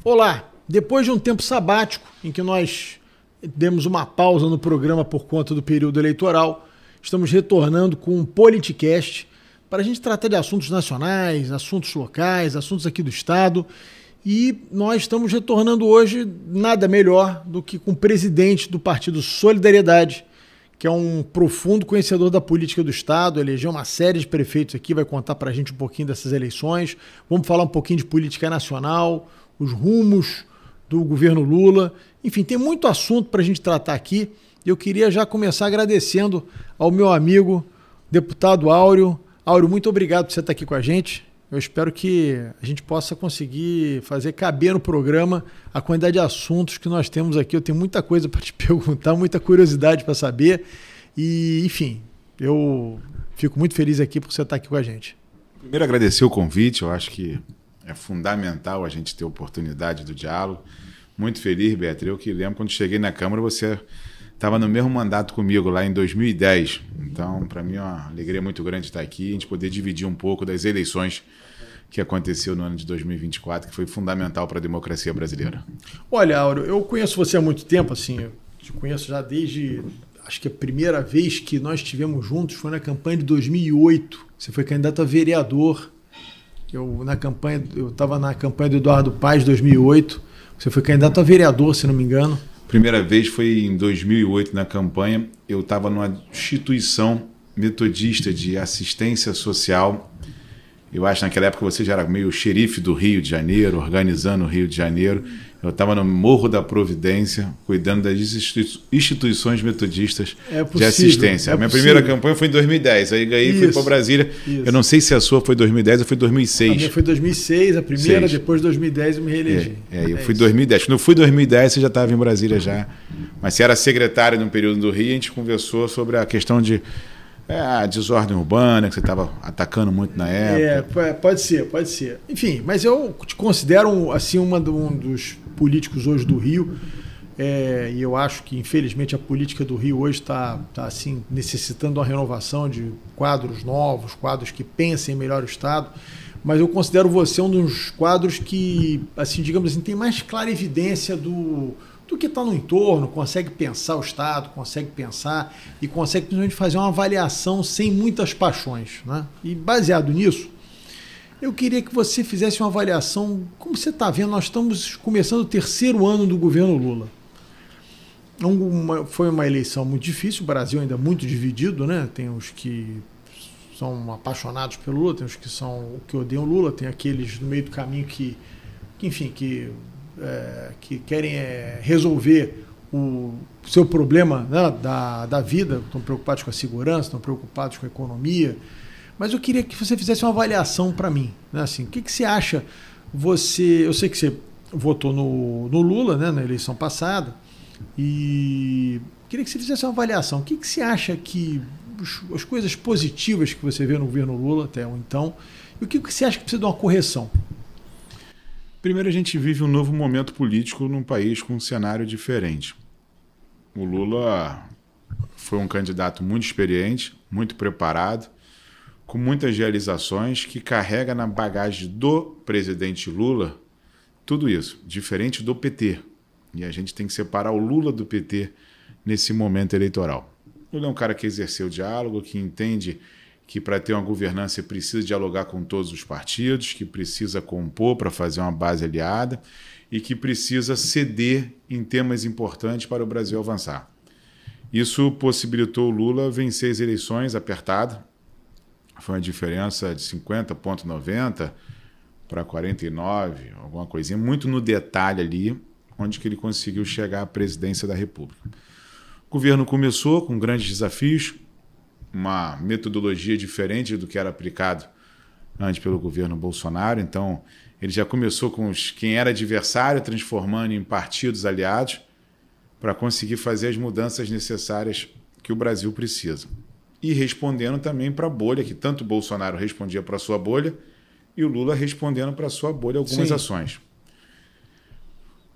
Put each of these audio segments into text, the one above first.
Olá, depois de um tempo sabático em que nós demos uma pausa no programa por conta do período eleitoral, estamos retornando com um Politicast para a gente tratar de assuntos nacionais, assuntos locais, assuntos aqui do estado. E nós estamos retornando hoje nada melhor do que com o presidente do Partido Solidariedade, que é um profundo conhecedor da política do estado, elegeu uma série de prefeitos aqui, vai contar para a gente um pouquinho dessas eleições. Vamos falar um pouquinho de política nacional, os rumos do governo Lula. Enfim, tem muito assunto para a gente tratar aqui. Eu queria já começar agradecendo ao meu amigo, deputado Áureo. Áureo, muito obrigado por você estar aqui com a gente. Eu espero que a gente possa conseguir fazer caber no programa a quantidade de assuntos que nós temos aqui. Eu tenho muita coisa para te perguntar, muita curiosidade para saber. E, enfim, eu fico muito feliz aqui por você estar aqui com a gente. Primeiro, agradecer o convite. Eu acho que é fundamental a gente ter oportunidade do diálogo. Muito feliz, Beatriz. Eu que lembro, quando cheguei na Câmara, você estava no mesmo mandato comigo lá em 2010. Então, para mim é uma alegria muito grande estar aqui e a gente poder dividir um pouco das eleições que aconteceu no ano de 2024, que foi fundamental para a democracia brasileira. Olha, Áureo, eu conheço você há muito tempo, assim, eu te conheço já desde, acho que a primeira vez que nós estivemos juntos foi na campanha de 2008. Você foi candidato a vereador. Eu estava na campanha do Eduardo Paes, 2008. Você foi candidato a vereador, se não me engano. Primeira vez foi em 2008 na campanha. Eu estava numa instituição metodista de assistência social. Eu acho que naquela época você já era meio xerife do Rio de Janeiro, organizando o Rio de Janeiro. Eu estava no Morro da Providência, cuidando das instituições metodistas de assistência. A minha primeira campanha foi em 2010, aí ganhei e fui para Brasília. Isso. Eu não sei se a sua foi 2010 ou foi 2006. A minha foi 2006, a primeira, depois de 2010 eu me reelegi. Eu fui em 2010. Quando eu fui em 2010, você já estava em Brasília já. Mas você era secretário no período do Rio, a gente conversou sobre a questão de a desordem urbana, que você estava atacando muito na época. Pode ser. Enfim, mas eu te considero assim, um dos políticos hoje do Rio, e eu acho que, infelizmente, a política do Rio hoje está assim, necessitando uma renovação de quadros novos, quadros que pensem melhor o Estado, mas eu considero você um dos quadros que, assim, digamos assim, tem mais clara evidência do que está no entorno, consegue pensar o Estado, consegue pensar e consegue principalmente fazer uma avaliação sem muitas paixões, né? E baseado nisso, eu queria que você fizesse uma avaliação, como você está vendo, nós estamos começando o terceiro ano do governo Lula. Foi uma eleição muito difícil, o Brasil ainda muito dividido, né? Tem os que são apaixonados pelo Lula, tem os que odeiam o Lula, tem aqueles no meio do caminho que querem resolver o seu problema, né, da vida, estão preocupados com a segurança, estão preocupados com a economia. Mas eu queria que você fizesse uma avaliação para mim, né? Assim, o que você acha? Eu sei que você votou no Lula, né, na eleição passada, e queria que você fizesse uma avaliação. O que você acha que as coisas positivas que você vê no governo Lula até então, e o que você acha que precisa de uma correção? Primeiro, a gente vive um novo momento político num país com um cenário diferente. O Lula foi um candidato muito experiente, muito preparado, com muitas realizações, que carrega na bagagem do presidente Lula tudo isso, diferente do PT. E a gente tem que separar o Lula do PT nesse momento eleitoral. O Lula é um cara que exerceu o diálogo, que entende que para ter uma governança precisa dialogar com todos os partidos, que precisa compor para fazer uma base aliada e que precisa ceder em temas importantes para o Brasil avançar. Isso possibilitou o Lula vencer as eleições apertado. Foi uma diferença de 50,90 para 49, alguma coisinha, muito no detalhe ali, onde que ele conseguiu chegar à presidência da República. O governo começou com grandes desafios, uma metodologia diferente do que era aplicado antes pelo governo Bolsonaro. Então, ele já começou com quem era adversário, transformando em partidos aliados, para conseguir fazer as mudanças necessárias que o Brasil precisa. E respondendo também para a bolha, que tanto o Bolsonaro respondia para a sua bolha e o Lula respondendo para a sua bolha algumas ações.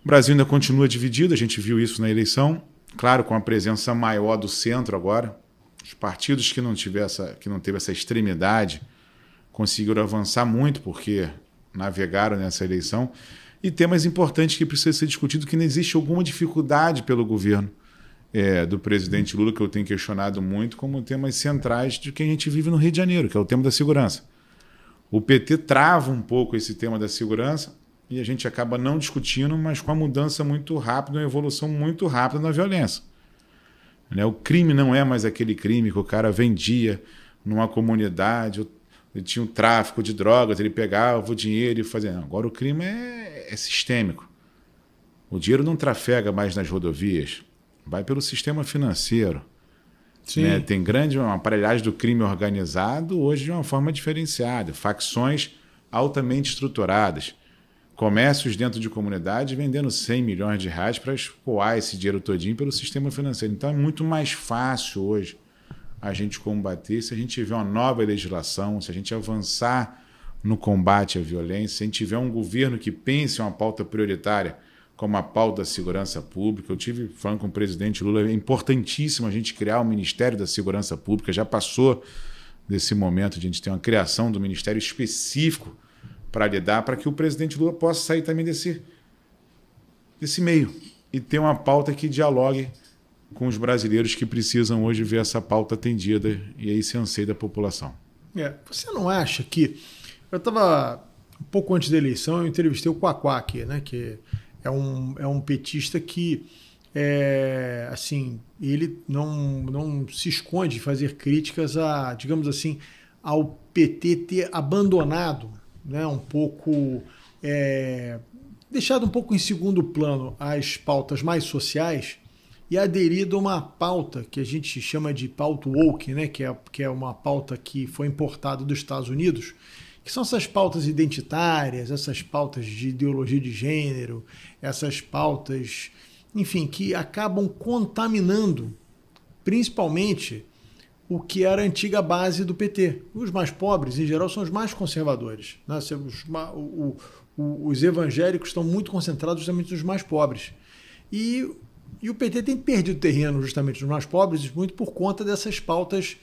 O Brasil ainda continua dividido, a gente viu isso na eleição, claro, com a presença maior do centro agora. Os partidos que não teve essa extremidade conseguiram avançar muito porque navegaram nessa eleição. E temas importantes que precisam ser discutidos, que não existe alguma dificuldade pelo governo do presidente Lula, que eu tenho questionado muito, como temas centrais de que a gente vive no Rio de Janeiro, que é o tema da segurança. O PT trava um pouco esse tema da segurança e a gente acaba não discutindo, mas com a mudança muito rápida, uma evolução muito rápida na violência. O crime não é mais aquele crime que o cara vendia numa comunidade, ele tinha um tráfico de drogas, ele pegava o dinheiro e fazia. Não, agora o crime é sistêmico. O dinheiro não trafega mais nas rodovias, vai pelo sistema financeiro. Né? Tem uma aparelhagem do crime organizado hoje de uma forma diferenciada, facções altamente estruturadas, comércios dentro de comunidade vendendo 100 milhões de reais para escoar esse dinheiro todinho pelo sistema financeiro. Então é muito mais fácil hoje a gente combater se a gente tiver uma nova legislação, se a gente avançar no combate à violência, se a gente tiver um governo que pense uma pauta prioritária como a pauta da segurança pública. Eu tive falando com o presidente Lula, é importantíssimo a gente criar o Ministério da Segurança Pública, já passou desse momento de a gente ter uma criação do ministério específico para lidar, para que o presidente Lula possa sair também desse meio e ter uma pauta que dialogue com os brasileiros que precisam hoje ver essa pauta atendida e esse anseio da população. Você não acha que... Eu estava, um pouco antes da eleição, eu entrevistei o Quaquá aqui, né, que é um petista que, assim, ele não se esconde de fazer críticas a, digamos assim, ao PT ter abandonado, né, um pouco, deixado um pouco em segundo plano as pautas mais sociais e aderido a uma pauta que a gente chama de pauta woke, né, que é uma pauta que foi importada dos Estados Unidos, que são essas pautas identitárias, essas pautas de ideologia de gênero, essas pautas, enfim, que acabam contaminando principalmente o que era a antiga base do PT. Os mais pobres, em geral, são os mais conservadores, né? Os evangélicos estão muito concentrados justamente nos mais pobres. E o PT tem perdido terreno justamente nos mais pobres, muito por conta dessas pautas,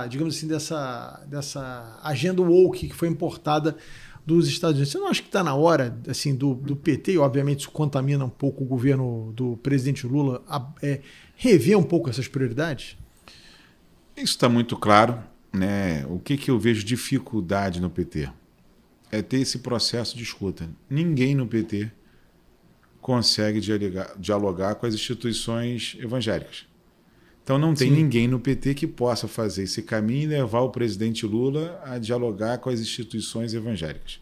digamos assim, dessa agenda woke que foi importada dos Estados Unidos. Você não acha que está na hora, assim, do PT, e obviamente isso contamina um pouco o governo do presidente Lula, rever um pouco essas prioridades? Isso está muito claro, né? O que eu vejo dificuldade no PT é ter esse processo de escuta. Ninguém no PT consegue dialogar com as instituições evangélicas. Então não tem ninguém no PT que possa fazer esse caminho e levar o presidente Lula a dialogar com as instituições evangélicas.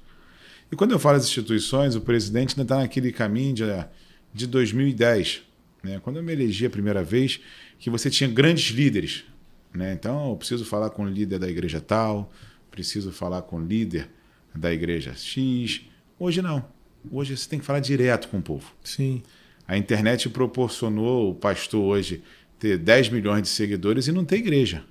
E quando eu falo as instituições, o presidente ainda está naquele caminho de 2010, né? Quando eu me elegi a primeira vez, que você tinha grandes líderes, né? Então eu preciso falar com o líder da igreja tal, preciso falar com o líder da igreja X. Hoje não. Hoje você tem que falar direto com o povo. Sim. A internet proporcionou o pastor hoje ter 10 milhões de seguidores e não ter igreja.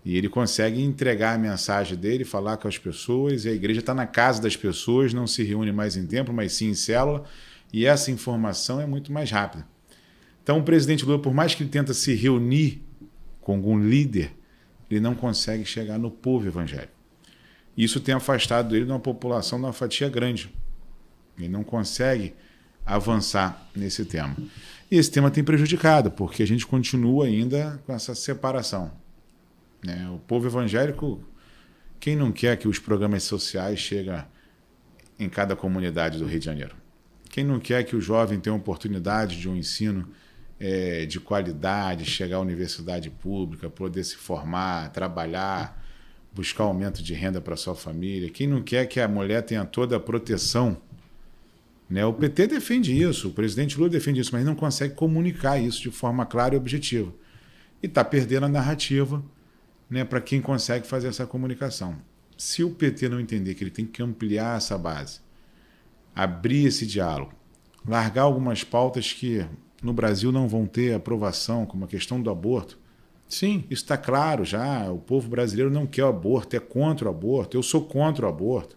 E ele consegue entregar a mensagem dele, falar com as pessoas, e a igreja está na casa das pessoas, não se reúne mais em templo, mas sim em célula, e essa informação é muito mais rápida. Então o presidente Lula, por mais que ele tenta se reunir com algum líder, ele não consegue chegar no povo evangélico. Isso tem afastado ele de uma população, de uma fatia grande. Ele não consegue avançar nesse tema. E esse tema tem prejudicado, porque a gente continua ainda com essa separação, né? O povo evangélico, quem não quer que os programas sociais cheguem em cada comunidade do Rio de Janeiro? Quem não quer que o jovem tenha oportunidade de um ensino de qualidade, chegar à universidade pública, poder se formar, trabalhar, buscar aumento de renda para sua família? Quem não quer que a mulher tenha toda a proteção? Né? O PT defende isso, o presidente Lula defende isso, mas não consegue comunicar isso de forma clara e objetiva. E está perdendo a narrativa, né, para quem consegue fazer essa comunicação. Se o PT não entender que ele tem que ampliar essa base, abrir esse diálogo, largar algumas pautas que no Brasil não vão ter aprovação, como a questão do aborto, sim, isso está claro já. O povo brasileiro não quer o aborto, é contra o aborto. Eu sou contra o aborto.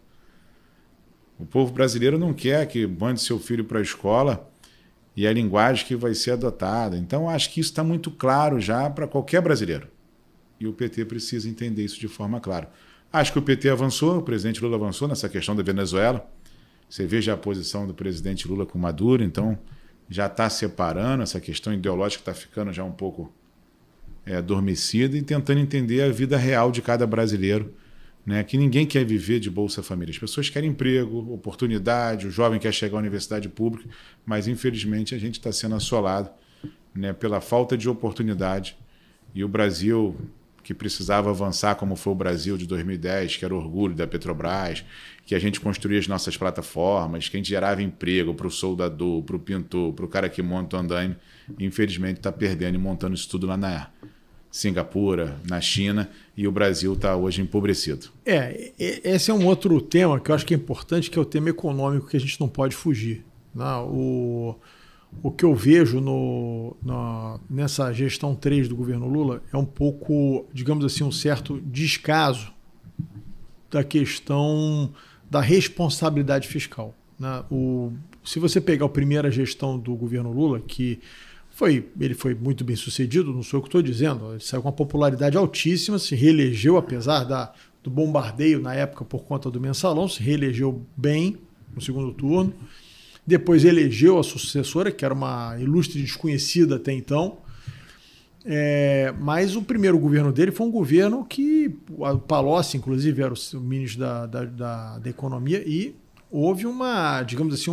O povo brasileiro não quer que mande seu filho para a escola e a linguagem que vai ser adotada. Então, acho que isso está muito claro já para qualquer brasileiro. E o PT precisa entender isso de forma clara. Acho que o PT avançou, o presidente Lula avançou nessa questão da Venezuela. Você veja a posição do presidente Lula com Maduro, então já está separando, essa questão ideológica está ficando já um pouco adormecida e tentando entender a vida real de cada brasileiro, né? Que ninguém quer viver de Bolsa Família. As pessoas querem emprego, oportunidade, o jovem quer chegar à universidade pública, mas infelizmente a gente está sendo assolado, né, pela falta de oportunidade. E o Brasil, que precisava avançar como foi o Brasil de 2010, que era orgulho da Petrobras, que a gente construía as nossas plataformas, que a gente gerava emprego para o soldador, para o pintor, para o cara que monta o andaime, infelizmente está perdendo e montando isso tudo lá na Singapura, na China, e o Brasil está hoje empobrecido. Esse é um outro tema que eu acho que é importante, que é o tema econômico, que a gente não pode fugir. O que eu vejo nessa gestão 3 do governo Lula é um pouco, digamos assim, um certo descaso da questão da responsabilidade fiscal, né? Se você pegar a primeira gestão do governo Lula, que ele foi muito bem sucedido, não sou eu que estou dizendo, ele saiu com uma popularidade altíssima, se reelegeu, apesar do bombardeio na época por conta do mensalão, se reelegeu bem no segundo turno. Depois elegeu a sucessora, que era uma ilustre desconhecida até então. Mas o primeiro governo dele foi um governo que o Palocci, inclusive, era o ministro da Economia, e houve digamos assim,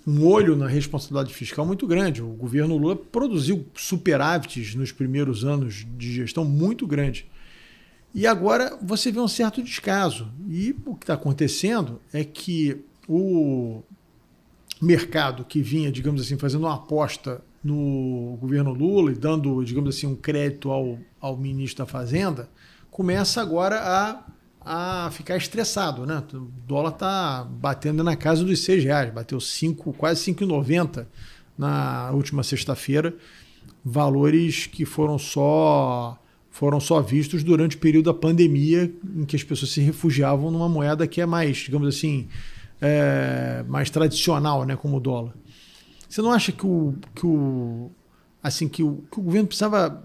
um olho na responsabilidade fiscal muito grande. O governo Lula produziu superávites nos primeiros anos de gestão muito grande. E agora você vê um certo descaso. E o que está acontecendo é que o mercado que vinha, digamos assim, fazendo uma aposta no governo Lula e dando, digamos assim, um crédito ao ministro da Fazenda, começa agora a ficar estressado, né? O dólar está batendo na casa dos R$6, bateu quase 5,90 na última sexta-feira, valores que foram só vistos durante o período da pandemia, em que as pessoas se refugiavam numa moeda que é mais, digamos assim, mais tradicional, né, como o dólar. Você não acha que o governo precisava,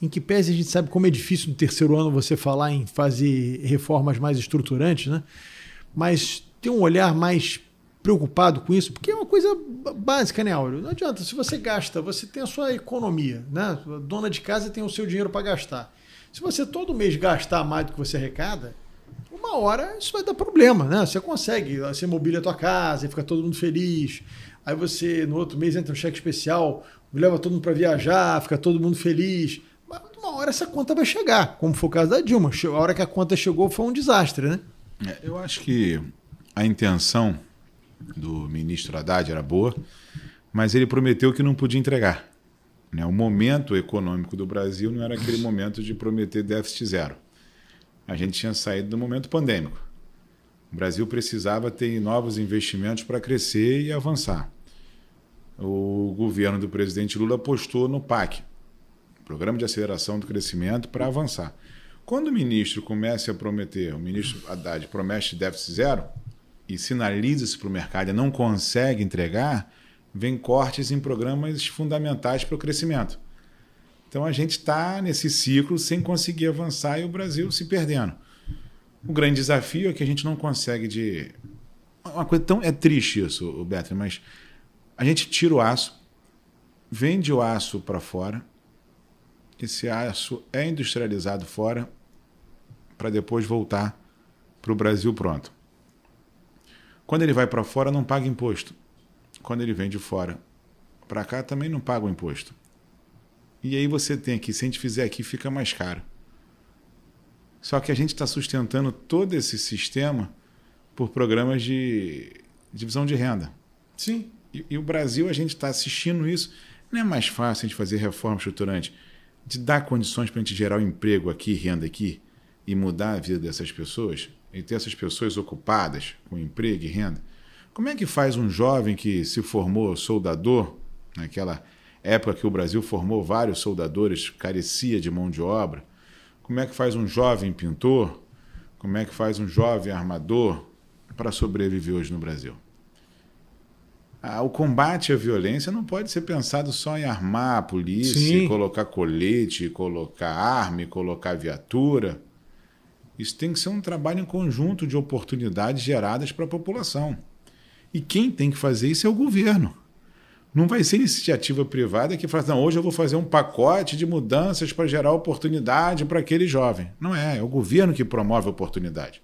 em que pese a gente sabe como é difícil no terceiro ano você falar em fazer reformas mais estruturantes, né? Mas ter um olhar mais preocupado com isso, porque é uma coisa básica, né, Áureo? Não adianta, se você gasta, você tem a sua economia, né? A dona de casa tem o seu dinheiro para gastar. Se você todo mês gastar mais do que você arrecada, uma hora isso vai dar problema, né? Você consegue, você mobília a tua casa, fica todo mundo feliz. Aí você, no outro mês, entra um cheque especial, leva todo mundo para viajar, fica todo mundo feliz. Mas uma hora essa conta vai chegar, como foi o caso da Dilma. A hora que a conta chegou foi um desastre, né? Eu acho que a intenção do ministro Haddad era boa, mas ele prometeu que não podia entregar, né? O momento econômico do Brasil não era aquele momento de prometer déficit zero. A gente tinha saído do momento pandêmico. O Brasil precisava ter novos investimentos para crescer e avançar. O governo do presidente Lula apostou no PAC, Programa de Aceleração do Crescimento, para avançar. Quando o ministro começa a prometer, o ministro Haddad promete déficit zero e sinaliza isso para o mercado e não consegue entregar, vem cortes em programas fundamentais para o crescimento. Então a gente está nesse ciclo sem conseguir avançar e o Brasil se perdendo. O grande desafio é que a gente não consegue uma coisa tão... É triste isso, Beto, mas a gente tira o aço, vende o aço para fora, esse aço é industrializado fora para depois voltar para o Brasil pronto. Quando ele vai para fora, não paga imposto. Quando ele vem de fora para cá, também não paga o imposto. E aí você tem aqui, se a gente fizer aqui, fica mais caro. Só que a gente está sustentando todo esse sistema por programas de divisão de renda. Sim. E o Brasil, a gente está assistindo isso. Não é mais fácil a gente fazer reforma estruturante, de dar condições para a gente gerar um emprego aqui, renda aqui, e mudar a vida dessas pessoas, e ter essas pessoas ocupadas com emprego e renda? Como é que faz um jovem que se formou soldador, naquela época que o Brasil formou vários soldadores, carecia de mão de obra? Como é que faz um jovem pintor? Como é que faz um jovem armador para sobreviver hoje no Brasil? O combate à violência não pode ser pensado só em armar a polícia, colocar colete, colocar arma, colocar viatura. Isso tem que ser um trabalho em conjunto de oportunidades geradas para a população. E quem tem que fazer isso é o governo. Não vai ser iniciativa privada que fala, não, hoje eu vou fazer um pacote de mudanças para gerar oportunidade para aquele jovem. Não é o governo que promove a oportunidade.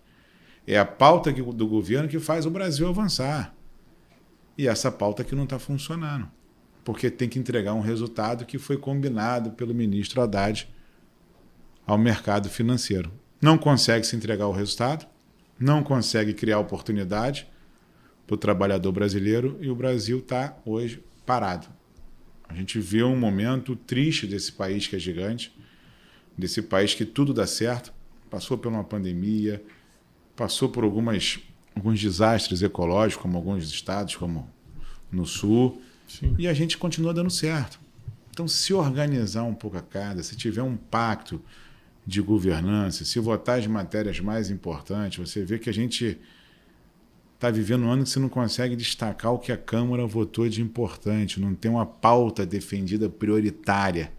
É a pauta do governo que faz o Brasil avançar. E essa pauta que não está funcionando. Porque tem que entregar um resultado que foi combinado pelo ministro Haddad ao mercado financeiro. Não consegue se entregar o resultado, não consegue criar oportunidade para o trabalhador brasileiro e o Brasil está hoje parado. A gente vê um momento triste desse país que é gigante, desse país que tudo dá certo, passou por uma pandemia, passou por alguns desastres ecológicos, como alguns estados, como no Sul, sim, e a gente continua dando certo. Então, se organizar um pouco a cada, se tiver um pacto de governança, se votar as matérias mais importantes, você vê que a gente está vivendo um ano que você não consegue destacar o que a Câmara votou de importante, não tem uma pauta defendida prioritária,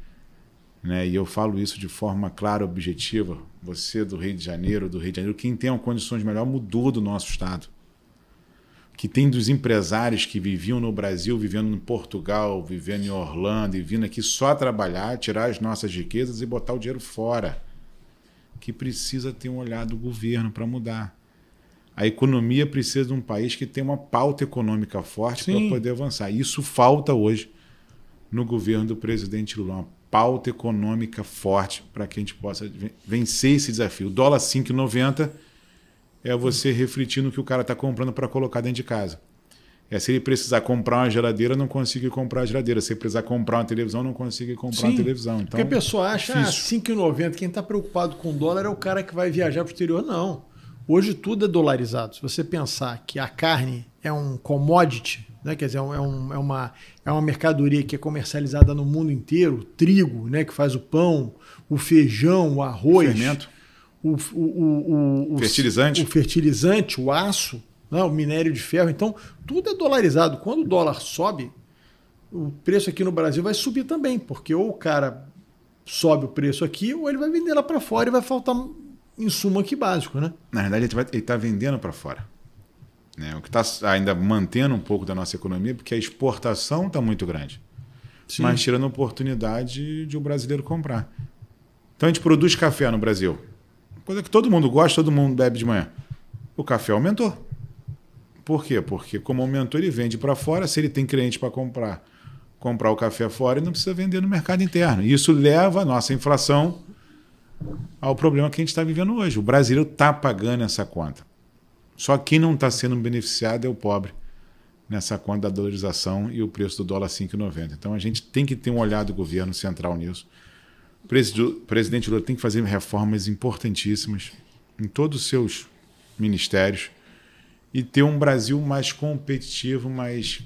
né? E eu falo isso de forma clara, objetiva. Você do Rio de Janeiro, quem tem condições melhores mudou do nosso estado. Que tem dos empresários que viviam no Brasil, vivendo em Portugal, vivendo em Orlando e vindo aqui só trabalhar, tirar as nossas riquezas e botar o dinheiro fora. Que precisa ter um olhar do governo para mudar. A economia precisa de um país que tenha uma pauta econômica forte para poder avançar. Isso falta hoje no governo do presidente Lula. Uma pauta econômica forte para que a gente possa vencer esse desafio. O dólar 5,90 é você refletir no que o cara está comprando para colocar dentro de casa. Se ele precisar comprar uma geladeira, não consegue comprar a geladeira. Se ele precisar comprar uma televisão, não consegue comprar uma televisão. Então, porque a pessoa acha, R$5,90, quem está preocupado com o dólar é o cara que vai viajar para o exterior. Não. Hoje tudo é dolarizado. Se você pensar que a carne é um commodity, né? Quer dizer, é uma mercadoria que é comercializada no mundo inteiro, o trigo, né? Que faz o pão, o feijão, o arroz, o fermento, o fertilizante, o aço, né? O minério de ferro. Então, tudo é dolarizado. Quando o dólar sobe, o preço aqui no Brasil vai subir também, porque ou o cara sobe o preço aqui, ou ele vai vender lá para fora e vai faltar insumo aqui básico, né? Na verdade, ele está vendendo para fora. Né? O que está ainda mantendo um pouco da nossa economia, porque a exportação está muito grande. Sim. Mas tirando a oportunidade de o brasileiro comprar. Então a gente produz café no Brasil. Coisa que todo mundo gosta, todo mundo bebe de manhã. O café aumentou. Por quê? Porque como aumentou, ele vende para fora. Se ele tem cliente para comprar o café fora, ele não precisa vender no mercado interno. E isso leva a nossa inflação ao problema que a gente está vivendo hoje. O brasileiro está pagando essa conta. Só quem não está sendo beneficiado é o pobre nessa conta da dolarização e o preço do dólar 5,90. Então a gente tem que ter um olhar do governo central nisso. O presidente Lula tem que fazer reformas importantíssimas em todos os seus ministérios e ter um Brasil mais competitivo, mas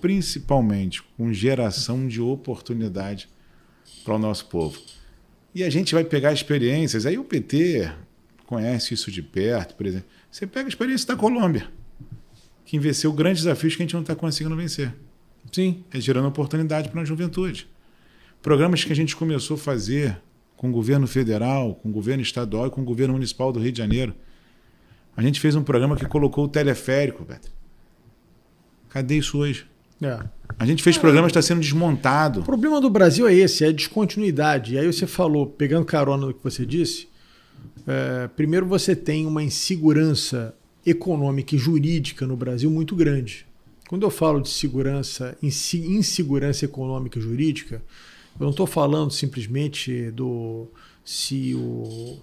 principalmente com geração de oportunidade para o nosso povo. E a gente vai pegar experiências. Aí o PT conhece isso de perto, por exemplo. Você pega a experiência da Colômbia, que venceu grandes desafios que a gente não está conseguindo vencer. Sim. É gerando oportunidade para a juventude. Programas que a gente começou a fazer com o governo federal, com o governo estadual e com o governo municipal do Rio de Janeiro. A gente fez um programa que colocou o teleférico, Beto. Cadê isso hoje? A gente fez programas que está sendo desmontado. O problema do Brasil é esse, é a descontinuidade. E aí você falou, pegando carona no que você disse, primeiro você tem uma insegurança econômica e jurídica no Brasil muito grande. Quando eu falo de insegurança econômica e jurídica, eu não estou falando simplesmente se o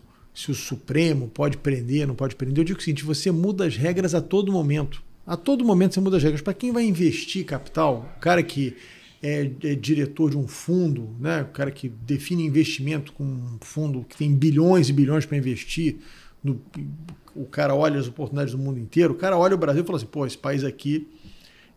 Supremo pode prender, não pode prender. Eu digo o seguinte, você muda as regras a todo momento. A todo momento você muda as regras. Para quem vai investir capital, o cara que é diretor de um fundo, né? O cara que define investimento com um fundo que tem bilhões e bilhões para investir, o cara olha as oportunidades do mundo inteiro, o cara olha o Brasil e fala assim, pô, esse país aqui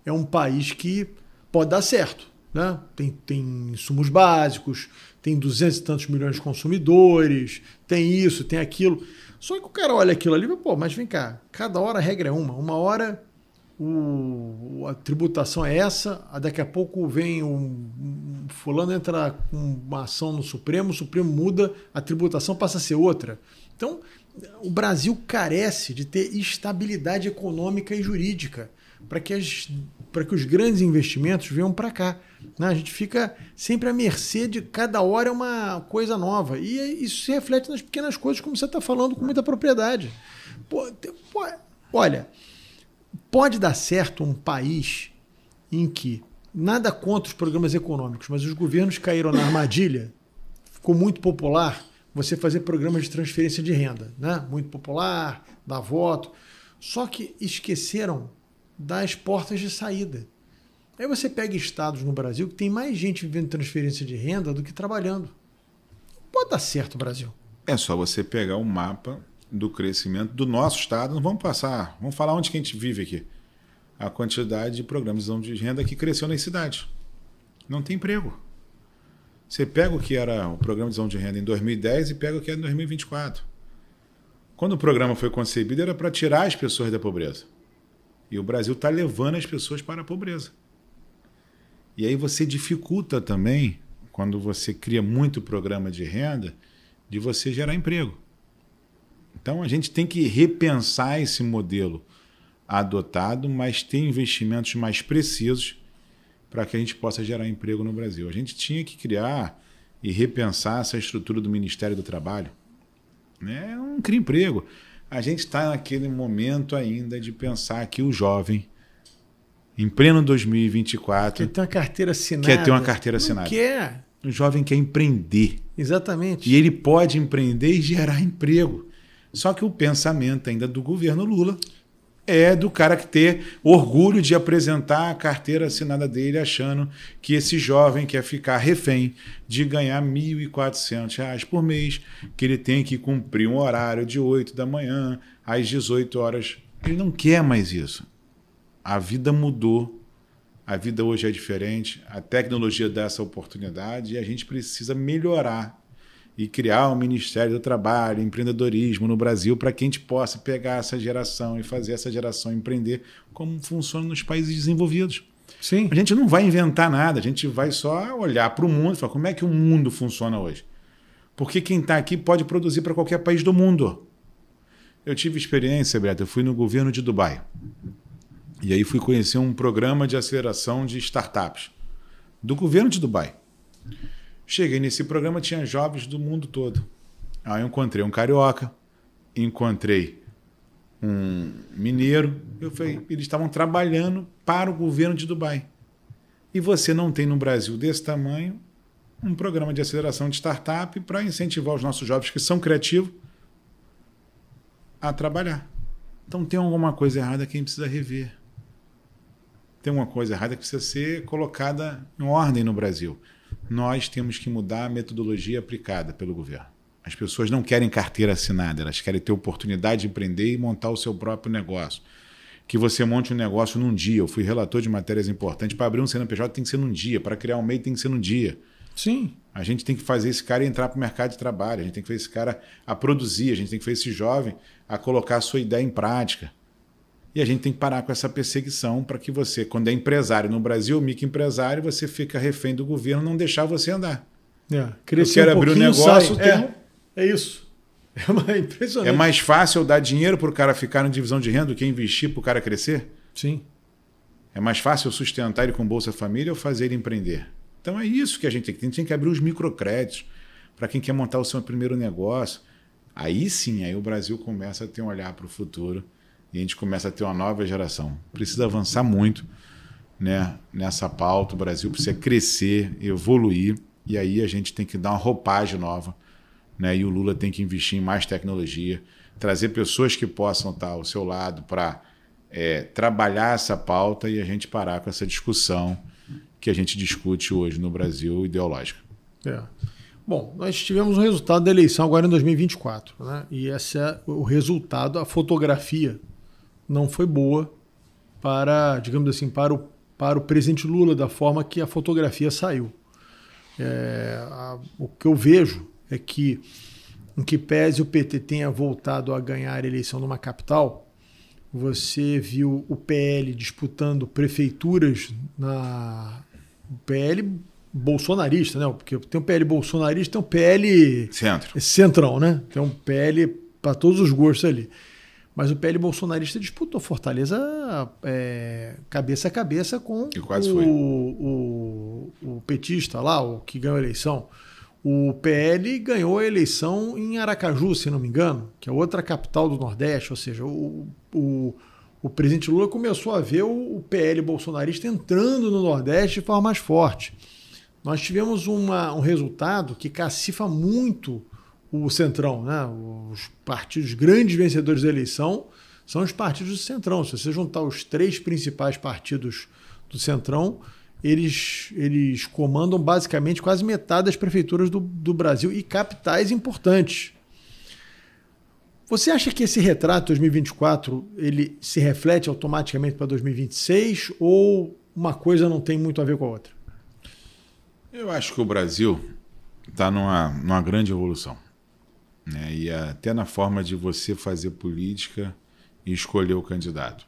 é um país que pode dar certo. Né? Tem insumos básicos, tem 200 e tantos milhões de consumidores, tem isso, tem aquilo. Só que o cara olha aquilo ali e fala, pô, mas vem cá, cada hora a regra é uma hora a tributação é essa, daqui a pouco vem fulano entra com uma ação no Supremo, o Supremo muda, a tributação passa a ser outra. Então, o Brasil carece de ter estabilidade econômica e jurídica para que os grandes investimentos venham para cá. Né? A gente fica sempre à mercê de cada hora é uma coisa nova. E isso se reflete nas pequenas coisas, como você está falando com muita propriedade. Olha, pode dar certo um país em que nada contra os programas econômicos, mas os governos caíram na armadilha, ficou muito popular você fazer programas de transferência de renda, né? Muito popular, dar voto, só que esqueceram das portas de saída. Aí você pega estados no Brasil que tem mais gente vivendo transferência de renda do que trabalhando. Pode dar certo o Brasil. É só você pegar o mapa do crescimento do nosso estado. Vamos falar onde que a gente vive aqui. A quantidade de programas de renda que cresceu nas cidades. Não tem emprego. Você pega o que era o programa de renda em 2010 e pega o que é em 2024. Quando o programa foi concebido, era para tirar as pessoas da pobreza. E o Brasil está levando as pessoas para a pobreza. E aí você dificulta também, quando você cria muito programa de renda, de você gerar emprego. Então a gente tem que repensar esse modelo adotado, mas ter investimentos mais precisos para que a gente possa gerar emprego no Brasil. A gente tinha que criar e repensar essa estrutura do Ministério do Trabalho. Não cria emprego. A gente está naquele momento ainda de pensar que o jovem, em pleno 2024... Quer ter uma carteira assinada. Quer ter uma carteira assinada. Não quer. O jovem quer empreender. Exatamente. E ele pode empreender e gerar emprego. Só que o pensamento ainda do governo Lula é do cara que ter orgulho de apresentar a carteira assinada dele, achando que esse jovem quer ficar refém de ganhar R$ 1.400 por mês, que ele tem que cumprir um horário de 8 da manhã às 18 horas. Ele não quer mais isso. A vida mudou, a vida hoje é diferente, a tecnologia dá essa oportunidade e a gente precisa melhorar e criar um Ministério do Trabalho, empreendedorismo no Brasil, para que a gente possa pegar essa geração e fazer essa geração empreender como funciona nos países desenvolvidos. Sim. A gente não vai inventar nada, a gente vai só olhar para o mundo e falar como é que o mundo funciona hoje. Porque quem está aqui pode produzir para qualquer país do mundo. Eu tive experiência, Beto, eu fui no governo de Dubai. E aí fui conhecer um programa de aceleração de startups do governo de Dubai. Cheguei nesse programa, tinha jovens do mundo todo. Aí eu encontrei um carioca, encontrei um mineiro. Eu falei, eles estavam trabalhando para o governo de Dubai. E você não tem no Brasil desse tamanho um programa de aceleração de startup para incentivar os nossos jovens que são criativos a trabalhar. Então tem alguma coisa errada que a gente precisa rever. Tem uma coisa errada que precisa ser colocada em ordem no Brasil. Nós temos que mudar a metodologia aplicada pelo governo. As pessoas não querem carteira assinada, elas querem ter oportunidade de empreender e montar o seu próprio negócio. Que você monte um negócio num dia. Eu fui relator de matérias importantes. Para abrir um CNPJ tem que ser num dia, para criar um MEI tem que ser num dia. Sim. A gente tem que fazer esse cara entrar para o mercado de trabalho, a gente tem que fazer esse cara a produzir, a gente tem que fazer esse jovem a colocar a sua ideia em prática. E a gente tem que parar com essa perseguição para que você, quando é empresário no Brasil, microempresário, você fica refém do governo, não deixar você andar. Crescer eu quero abrir um negócio. É isso. É impressionante. É mais fácil eu dar dinheiro para o cara ficar em divisão de renda do que investir para o cara crescer? Sim. É mais fácil eu sustentar ele com Bolsa Família ou fazer ele empreender? Então é isso que a gente tem que abrir os microcréditos para quem quer montar o seu primeiro negócio. Aí sim, aí o Brasil começa a ter um olhar para o futuro e a gente começa a ter uma nova geração. Precisa avançar muito, né, nessa pauta. O Brasil precisa crescer, evoluir, e aí a gente tem que dar uma roupagem nova, né, e o Lula tem que investir em mais tecnologia, trazer pessoas que possam estar ao seu lado para trabalhar essa pauta e a gente parar com essa discussão que a gente discute hoje no Brasil ideológica. Bom, nós tivemos o resultado da eleição agora em 2024, né? E esse é o resultado, a fotografia não foi boa para, digamos assim, para o presidente Lula, da forma que a fotografia saiu. O que eu vejo é que, em que pese o PT tenha voltado a ganhar a eleição numa capital, você viu o PL disputando prefeituras o PL bolsonarista, né? Porque tem um PL bolsonarista, tem um PL Centro. Centrão, né? Tem um PL para todos os gostos ali. Mas o PL bolsonarista disputou Fortaleza cabeça a cabeça com o petista lá, o que ganhou a eleição. O PL ganhou a eleição em Aracaju, se não me engano, que é outra capital do Nordeste. Ou seja, o presidente Lula começou a ver o PL bolsonarista entrando no Nordeste de forma mais forte. Nós tivemos um resultado que cacifa muito o Centrão, né? Os partidos grandes vencedores da eleição são os partidos do Centrão. Se você juntar os 3 principais partidos do Centrão, eles comandam basicamente quase metade das prefeituras do Brasil e capitais importantes. Você acha que esse retrato 2024 ele se reflete automaticamente para 2026 ou uma coisa não tem muito a ver com a outra? Eu acho que o Brasil está numa grande evolução, né? E até na forma de você fazer política e escolher o candidato.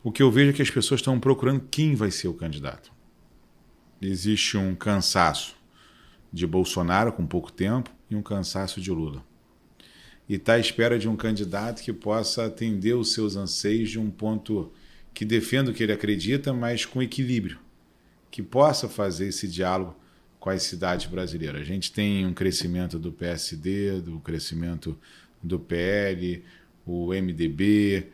O que eu vejo é que as pessoas estão procurando quem vai ser o candidato. Existe um cansaço de Bolsonaro com pouco tempo e um cansaço de Lula. E está à espera de um candidato que possa atender os seus anseios de um ponto que defenda o que ele acredita, mas com equilíbrio, que possa fazer esse diálogo com as cidades brasileiras. A gente tem um crescimento do PSD, do crescimento do PL, o MDB,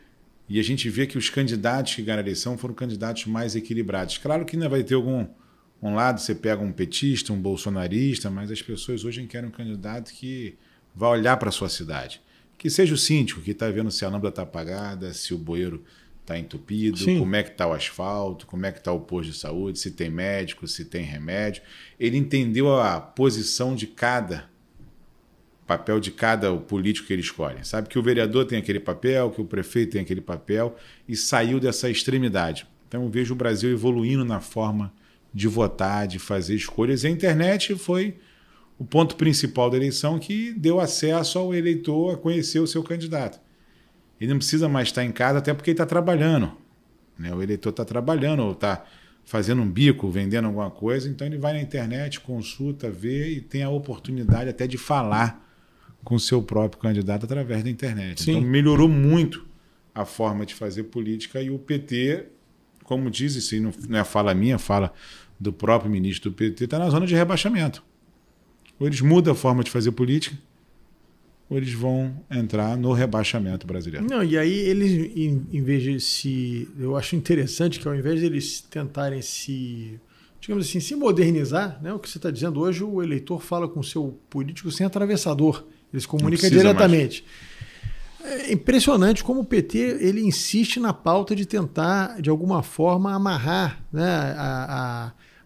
e a gente vê que os candidatos que ganharam a eleição foram candidatos mais equilibrados. Claro que ainda vai ter um lado, você pega um petista, um bolsonarista, mas as pessoas hoje querem um candidato que vai olhar para a sua cidade. Que seja o síndico, que está vendo se a lâmpada está apagada, se o bueiro está entupido, Sim. Como é que está o asfalto, como é que está o posto de saúde, se tem médico, se tem remédio. Ele entendeu a posição de papel de cada político que ele escolhe. Sabe que o vereador tem aquele papel, que o prefeito tem aquele papel e saiu dessa extremidade. Então eu vejo o Brasil evoluindo na forma de votar, de fazer escolhas. E a internet foi o ponto principal da eleição que deu acesso ao eleitor a conhecer o seu candidato. Ele não precisa mais estar em casa, até porque ele está trabalhando, né? O eleitor está trabalhando ou está fazendo um bico, vendendo alguma coisa, então ele vai na internet, consulta, vê e tem a oportunidade até de falar com o seu próprio candidato através da internet. Sim. Então melhorou muito a forma de fazer política e o PT, como diz, isso não é fala minha, fala do próprio ministro do PT, está na zona de rebaixamento. Ou eles mudam a forma de fazer política, ou eles vão entrar no rebaixamento brasileiro. Não, e aí eles, em vez de se... Eu acho interessante que ao invés de eles tentarem digamos assim, se modernizar, né? O que você está dizendo hoje, o eleitor fala com o seu político sem atravessador. Eles comunicam diretamente. É impressionante como o PT ele insiste na pauta de tentar, de alguma forma, amarrar, né,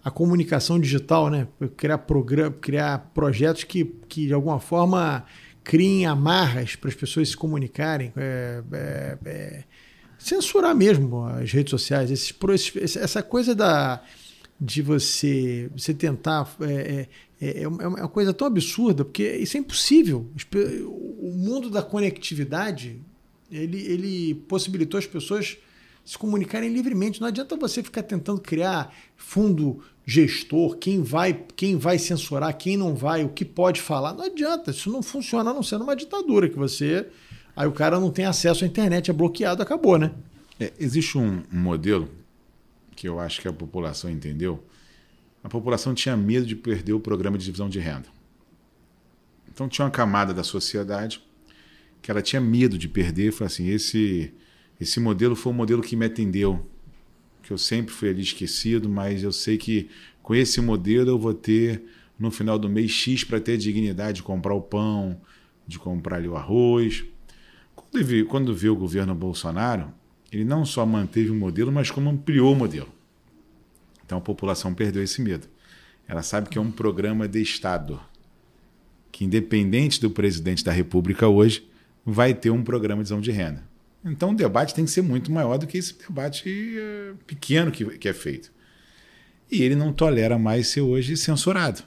a comunicação digital, né? Criar projetos que, de alguma forma, criem amarras para as pessoas se comunicarem, censurar mesmo as redes sociais. Essa coisa de você tentar... É uma coisa tão absurda, porque isso é impossível. O mundo da conectividade, ele possibilitou as pessoas se comunicarem livremente. Não adianta você ficar tentando criar fundo gestor, quem vai censurar, quem não vai, o que pode falar. Não adianta, isso não funciona a não ser numa ditadura, que aí o cara não tem acesso à internet, é bloqueado, acabou, né? Existe um modelo que eu acho que a população entendeu. A população tinha medo de perder o programa de divisão de renda. Então tinha uma camada da sociedade que ela tinha medo de perder e falou assim, esse modelo foi um modelo que me atendeu, que eu sempre fui ali esquecido, mas eu sei que com esse modelo eu vou ter no final do mês X para ter dignidade de comprar o pão, de comprar ali o arroz. Quando veio o governo Bolsonaro, ele não só manteve o modelo, mas como ampliou o modelo. Então a população perdeu esse medo. Ela sabe que é um programa de Estado, que independente do presidente da República hoje, vai ter um programa de divisão de renda. Então o debate tem que ser muito maior do que esse debate pequeno que é feito. E ele não tolera mais ser hoje censurado.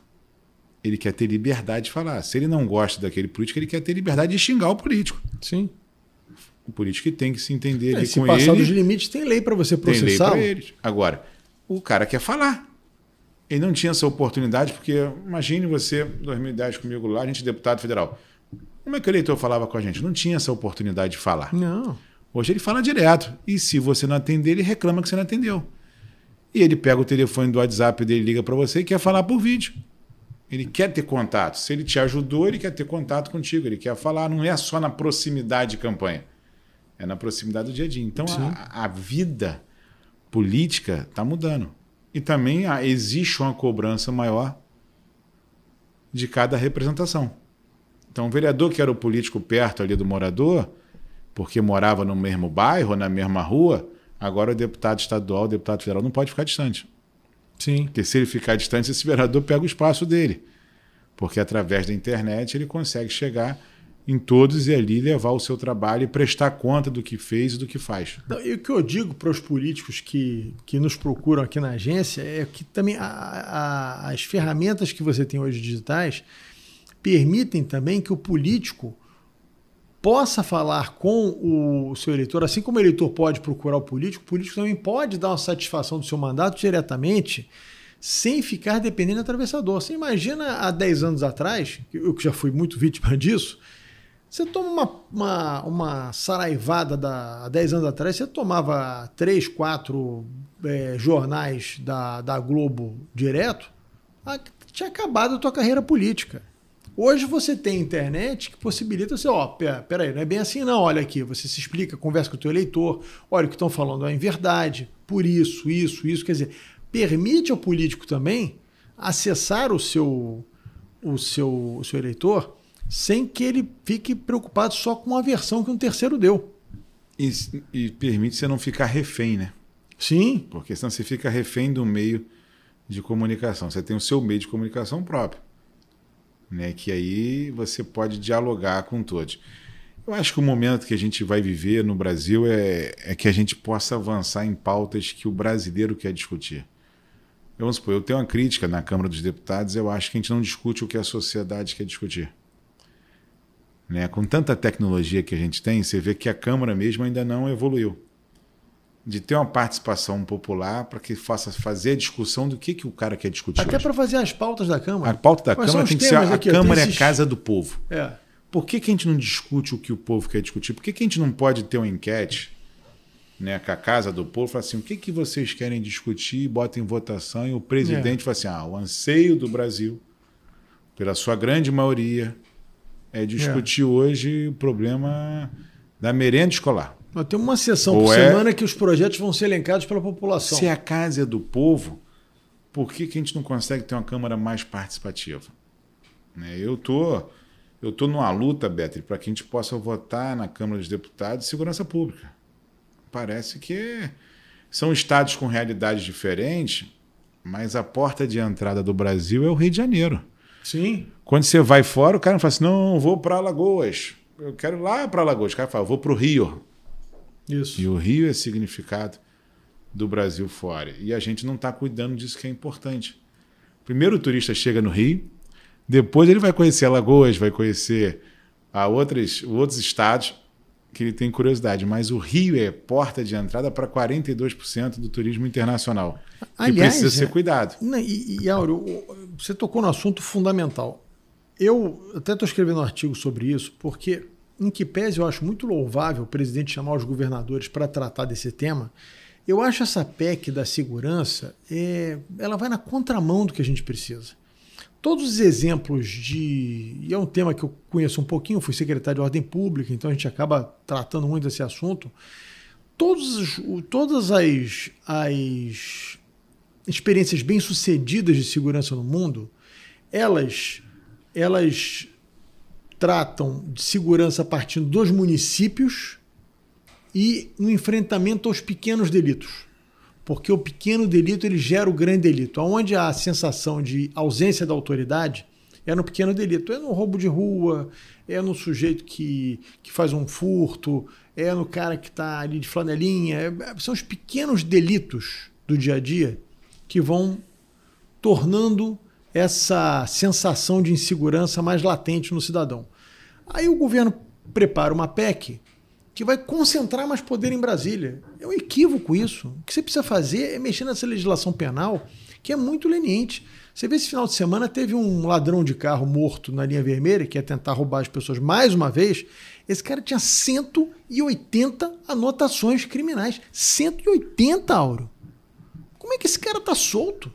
Ele quer ter liberdade de falar. Se ele não gosta daquele político, ele quer ter liberdade de xingar o político. Sim. O político tem que se entender ali se com ele. Se passar dos limites, tem lei para você processar. Tem lei para eles. Agora, o cara quer falar. Ele não tinha essa oportunidade, porque imagine você, em 2010 comigo lá, a gente é deputado federal. Como é que o eleitor falava com a gente? Não tinha essa oportunidade de falar. Não. Hoje ele fala direto. E se você não atender, ele reclama que você não atendeu. E ele pega o telefone do WhatsApp dele, liga para você e quer falar por vídeo. Ele quer ter contato. Se ele te ajudou, ele quer ter contato contigo. Ele quer falar. Não é só na proximidade de campanha. É na proximidade do dia a dia. Então, a vida política está mudando. E também existe uma cobrança maior de cada representação. Então, o vereador que era o político perto ali do morador, porque morava no mesmo bairro, na mesma rua, agora o deputado estadual, o deputado federal não pode ficar distante. Sim. Porque se ele ficar distante, esse vereador pega o espaço dele. Porque através da internet ele consegue chegar em todos e ali levar o seu trabalho e prestar conta do que fez e do que faz. E o que eu digo para os políticos que nos procuram aqui na agência é que também as ferramentas que você tem hoje digitais permitem também que o político possa falar com o seu eleitor, assim como o eleitor pode procurar o político também pode dar uma satisfação do seu mandato diretamente, sem ficar dependendo do atravessador. Você imagina há 10 anos atrás, eu que já fui muito vítima disso, você toma uma saraivada há 10 anos atrás, você tomava 3, 4 jornais da Globo direto, tinha acabado a tua carreira política. Hoje você tem internet que possibilita você, peraí, não é bem assim não, olha aqui, você se explica, conversa com o teu eleitor, olha o que estão falando é em verdade, por isso, quer dizer, permite ao político também acessar o seu eleitor sem que ele fique preocupado só com a versão que um terceiro deu. E permite você não ficar refém, né? Sim. Porque senão você fica refém do meio de comunicação. Você tem o seu meio de comunicação próprio, né? Que aí você pode dialogar com todos. Eu acho que o momento que a gente vai viver no Brasil é que a gente possa avançar em pautas que o brasileiro quer discutir. Vamos supor, eu tenho uma crítica na Câmara dos Deputados, eu acho que a gente não discute o que a sociedade quer discutir. Né? Com tanta tecnologia que a gente tem, você vê que a Câmara mesmo ainda não evoluiu. De ter uma participação popular para que faça fazer a discussão do que o cara quer discutir. Até hoje. para fazer as pautas da Câmara. A pauta da Câmara tem que ser a Câmara é a casa do povo. É. Por que a gente não discute o que o povo quer discutir? Por que a gente não pode ter uma enquete, né, com a casa do povo, fala assim, o que vocês querem discutir, bota em votação, e o presidente fala assim, o anseio do Brasil, pela sua grande maioria, é discutir hoje o problema da merenda escolar. Nós temos uma sessão por semana que os projetos vão ser elencados pela população. Se a casa é do povo, por que a gente não consegue ter uma Câmara mais participativa? Né? Eu tô numa luta, Beto, para que a gente possa votar na Câmara dos Deputados segurança pública. Parece que são estados com realidades diferentes, mas a porta de entrada do Brasil é o Rio de Janeiro. Sim. Quando você vai fora, o cara fala assim, não, vou para Alagoas. Eu quero ir lá para Alagoas. O cara fala, vou para o Rio. Isso. E o Rio é significado do Brasil fora. E a gente não está cuidando disso que é importante. Primeiro o turista chega no Rio, depois ele vai conhecer Alagoas, vai conhecer outros estados que ele tem curiosidade. Mas o Rio é porta de entrada para 42% do turismo internacional. Aliás, que precisa ser cuidado. E Áureo, você tocou no assunto fundamental. Eu até estou escrevendo um artigo sobre isso, porque, em que pese eu acho muito louvável o presidente chamar os governadores para tratar desse tema, eu acho essa PEC da segurança, ela vai na contramão do que a gente precisa. Todos os exemplos e é um tema que eu conheço um pouquinho, fui secretário de Ordem Pública, então a gente acaba tratando muito desse assunto. Todas as experiências bem-sucedidas de segurança no mundo, elas tratam de segurança partindo dos municípios e no enfrentamento aos pequenos delitos. Porque o pequeno delito ele gera o grande delito. Onde há a sensação de ausência da autoridade é no pequeno delito. É no roubo de rua, é no sujeito que faz um furto, é no cara que está ali de flanelinha. São os pequenos delitos do dia a dia que vão tornando essa sensação de insegurança mais latente no cidadão. Aí o governo prepara uma PEC que vai concentrar mais poder em Brasília. É um equívoco isso. O que você precisa fazer é mexer nessa legislação penal que é muito leniente. Você vê esse final de semana, teve um ladrão de carro morto na linha vermelha, que ia tentar roubar as pessoas mais uma vez. Esse cara tinha 180 anotações criminais. 180, Auro. Como é que esse cara tá solto?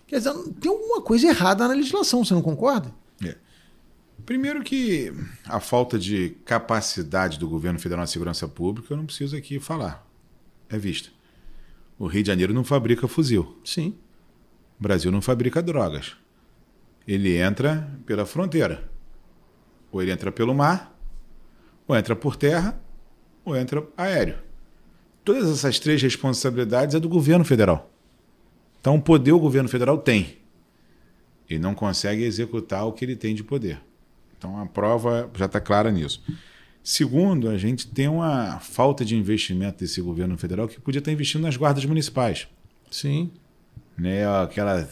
Quer dizer, tem alguma coisa errada na legislação, você não concorda? Primeiro que a falta de capacidade do governo federal na segurança pública, eu não preciso aqui falar. É vista. O Rio de Janeiro não fabrica fuzil. Sim. O Brasil não fabrica drogas. Ele entra pela fronteira. Ou ele entra pelo mar, ou entra por terra, ou entra aéreo. Todas essas três responsabilidades é do governo federal. Então, o poder o governo federal tem. E não consegue executar o que ele tem de poder. Então, a prova já está clara nisso. Segundo, a gente tem uma falta de investimento desse governo federal que podia estar investindo nas guardas municipais. Sim. Né? Aquela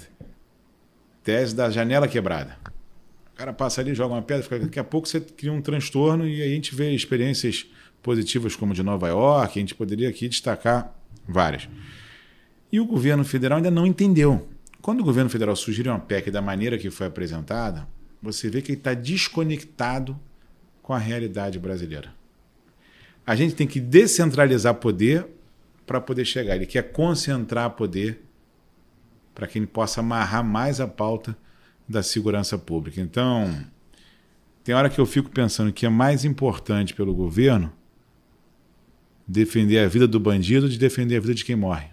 tese da janela quebrada. O cara passa ali, joga uma pedra, daqui a pouco você cria um transtorno e aí a gente vê experiências positivas como de Nova York, a gente poderia aqui destacar várias. E o governo federal ainda não entendeu. Quando o governo federal sugeriu uma PEC da maneira que foi apresentada, você vê que ele está desconectado com a realidade brasileira. A gente tem que descentralizar poder para poder chegar. Ele quer concentrar poder para que ele possa amarrar mais a pauta da segurança pública. Então, tem hora que eu fico pensando que é mais importante pelo governo defender a vida do bandido de defender a vida de quem morre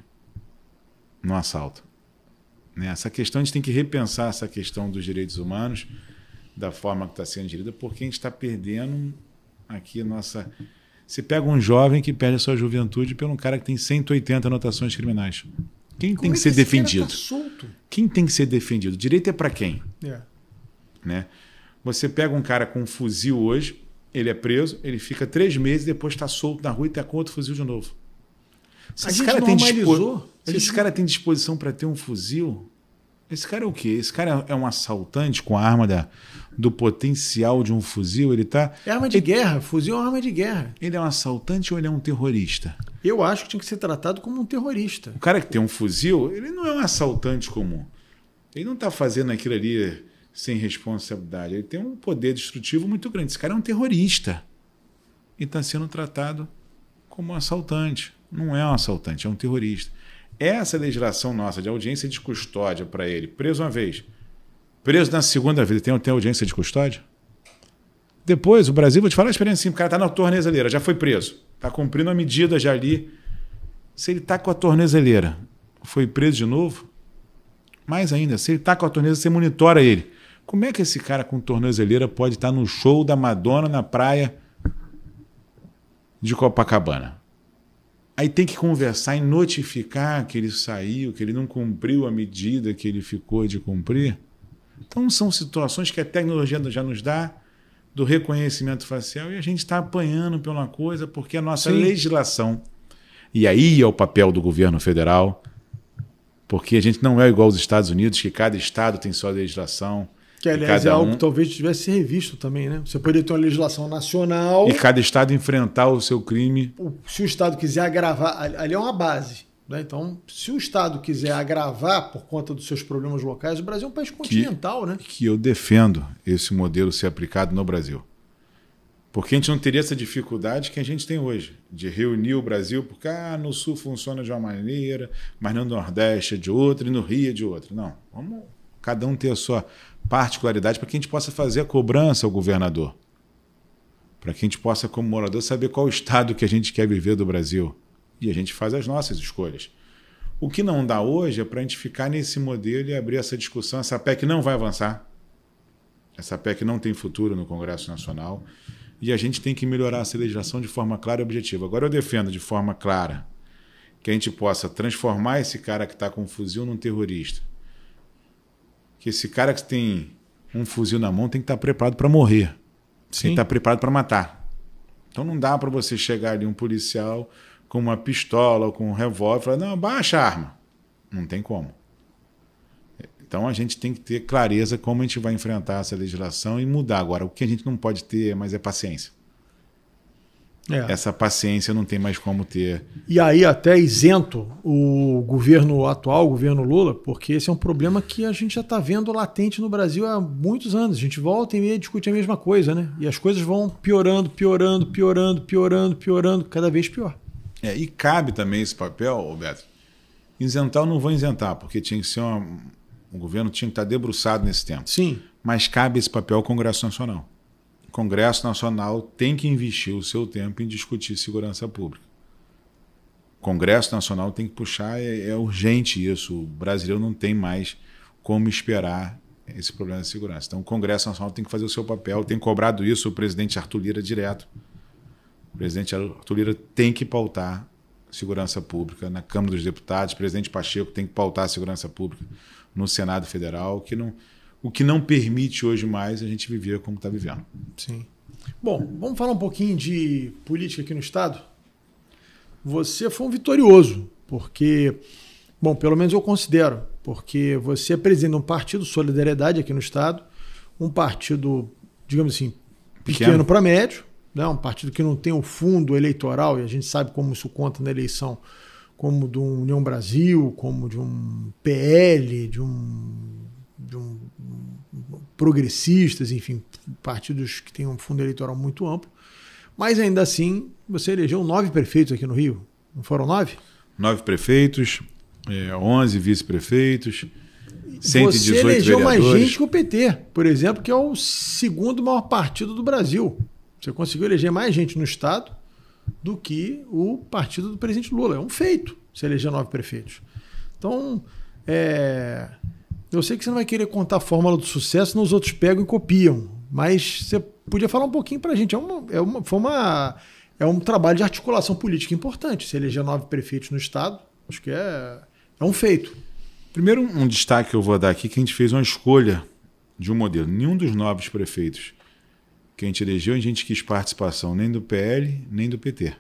no assalto. Essa questão, a gente tem que repensar essa questão dos direitos humanos da forma que está sendo gerida, porque a gente está perdendo aqui a nossa... Você pega um jovem que perde a sua juventude por um cara que tem 180 anotações criminais. Quem tem que ser defendido? Tá solto? Quem tem que ser defendido? Direito é para quem? É. Né? Você pega um cara com um fuzil hoje, ele é preso, ele fica 3 meses, depois está solto na rua e está com outro fuzil de novo. Se esse cara tem disposição para ter um fuzil, esse cara é o quê? Esse cara é um assaltante com a arma do potencial de um fuzil? Ele tá... É arma de guerra, fuzil é uma arma de guerra. Ele é um assaltante ou ele é um terrorista? Eu acho que tinha que ser tratado como um terrorista. O cara que tem um fuzil, ele não é um assaltante comum. Ele não está fazendo aquilo ali sem responsabilidade. Ele tem um poder destrutivo muito grande. Esse cara é um terrorista. E está sendo tratado como um assaltante. Não é um assaltante, é um terrorista. Essa legislação nossa de audiência de custódia para ele, preso uma vez, preso na segunda vez, tem audiência de custódia? Depois, o Brasil, vou te falar a experiência assim, o cara está na tornezeleira, já foi preso, está cumprindo a medida já ali. Se ele está com a tornezeleira, foi preso de novo? Mais ainda, se ele está com a tornezeleira, você monitora ele. Como é que esse cara com tornozeleira pode estar no show da Madonna na praia de Copacabana? Aí tem que conversar e notificar que ele saiu, que ele não cumpriu a medida que ele ficou de cumprir. Então são situações que a tecnologia já nos dá, do reconhecimento facial, e a gente está apanhando por uma coisa porque a nossa legislação, e aí é o papel do governo federal, porque a gente não é igual aos Estados Unidos, que cada estado tem sua legislação. Que, aliás, é algo que talvez tivesse que ser revisto também, né? Você poderia ter uma legislação nacional... E cada estado enfrentar o seu crime. Se o estado quiser agravar... Ali é uma base, né? Então, se o estado quiser agravar por conta dos seus problemas locais, o Brasil é um país continental, né? Que eu defendo esse modelo ser aplicado no Brasil. Porque a gente não teria essa dificuldade que a gente tem hoje, de reunir o Brasil, porque no Sul funciona de uma maneira, mas no Nordeste é de outra e no Rio é de outra. Não, vamos cada um ter a sua particularidade para que a gente possa fazer a cobrança ao governador. Para que a gente possa, como morador, saber qual o estado que a gente quer viver do Brasil. E a gente faz as nossas escolhas. O que não dá hoje é para a gente ficar nesse modelo e abrir essa discussão. Essa PEC não vai avançar. Essa PEC não tem futuro no Congresso Nacional. E a gente tem que melhorar essa legislação de forma clara e objetiva. Agora eu defendo de forma clara que a gente possa transformar esse cara que está com um fuzil num terrorista. Que esse cara que tem um fuzil na mão tem que estar preparado para morrer. Sim. Tem que estar preparado para matar. Então não dá para você chegar ali um policial com uma pistola ou com um revólver e falar, não, baixa a arma. Não tem como. Então a gente tem que ter clareza como a gente vai enfrentar essa legislação e mudar. Agora, o que a gente não pode ter mais é paciência. essa paciência não tem mais como ter. E aí até isento o governo atual, o governo Lula, porque esse é um problema que a gente já está vendo latente no Brasil há muitos anos. A gente volta e meia discute a mesma coisa, né? E as coisas vão piorando, cada vez pior. E cabe também esse papel, Beto. Isentar eu não vou isentar, porque tinha que ser o governo tinha que estar debruçado nesse tempo. Sim. Mas cabe esse papel ao Congresso Nacional. O Congresso Nacional tem que investir o seu tempo em discutir segurança pública. O Congresso Nacional tem que puxar, é urgente isso. O brasileiro não tem mais como esperar esse problema de segurança. Então o Congresso Nacional tem que fazer o seu papel, tem cobrado isso o presidente Arthur Lira direto. O presidente Arthur Lira tem que pautar segurança pública na Câmara dos Deputados, o presidente Pacheco tem que pautar a segurança pública no Senado Federal, o que não permite hoje mais a gente viver como está vivendo. Sim. Bom, vamos falar um pouquinho de política aqui no Estado? Você foi um vitorioso, porque, bom, pelo menos eu considero, porque você é presidente de um partido, Solidariedade, aqui no Estado, um partido, digamos assim, pequeno para médio, né? Um partido que não tem o fundo eleitoral, e a gente sabe como isso conta na eleição, como de um União Brasil, como de um PL, de um progressistas, enfim, partidos que têm um fundo eleitoral muito amplo. Mas ainda assim, você elegeu 9 prefeitos aqui no Rio. Não foram 9? 9 prefeitos, 11 vice-prefeitos, 118 você elegeu vereadores. mais gente que o PT, por exemplo, que é o segundo maior partido do Brasil. Você conseguiu eleger mais gente no Estado do que o partido do presidente Lula. É um feito você eleger 9 prefeitos. Então, eu sei que você não vai querer contar a fórmula do sucesso, senão os outros pegam e copiam. Mas você podia falar um pouquinho para a gente. É um trabalho de articulação política importante. Você eleger 9 prefeitos no Estado, acho que é um feito. Primeiro, um destaque que eu vou dar aqui, que a gente fez uma escolha de um modelo. Nenhum dos 9 prefeitos que a gente elegeu, a gente quis participação nem do PL, nem do PT.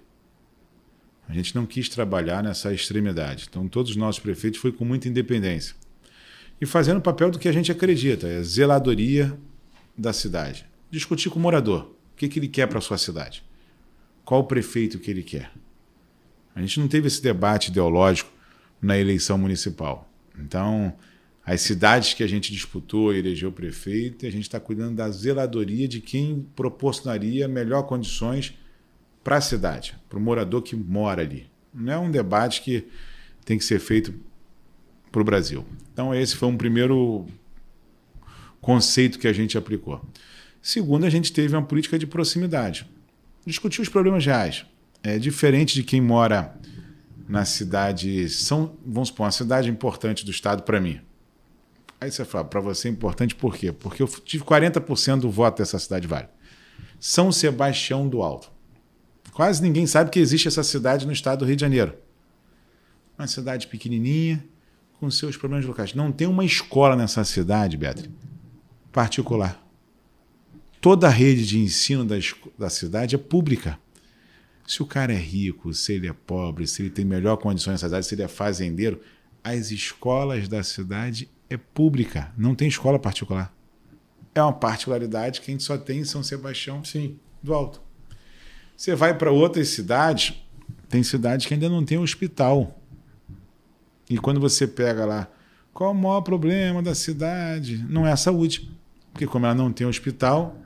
A gente não quis trabalhar nessa extremidade. Então, todos os nossos prefeitos foi com muita independência. E fazendo o papel do que a gente acredita, é zeladoria da cidade. Discutir com o morador. O que ele quer para a sua cidade? Qual o prefeito que ele quer? A gente não teve esse debate ideológico na eleição municipal. Então, as cidades que a gente disputou e elegeu prefeito, a gente está cuidando da zeladoria de quem proporcionaria melhores condições para a cidade, para o morador que mora ali. Não é um debate que tem que ser feito para o Brasil. Então, esse foi um primeiro conceito que a gente aplicou. Segundo, a gente teve uma política de proximidade. Discutir os problemas reais. É diferente de quem mora na cidade, vamos supor, uma cidade importante do Estado para mim. Aí você fala, para você é importante por quê? Porque eu tive 40% do voto dessa cidade vale. São Sebastião do Alto. Quase ninguém sabe que existe essa cidade no estado do Rio de Janeiro. Uma cidade pequenininha, com seus problemas locais. Não tem uma escola nessa cidade, Beatriz, particular. Toda a rede de ensino da cidade é pública. Se o cara é rico, se ele é pobre, se ele tem melhor condições nessa cidade, se ele é fazendeiro, as escolas da cidade é pública, não tem escola particular. É uma particularidade que a gente só tem em São Sebastião do Alto. Você vai para outras cidades, tem cidades que ainda não tem hospital. E quando você pega lá, qual é o maior problema da cidade? Não é a saúde. Porque como ela não tem hospital,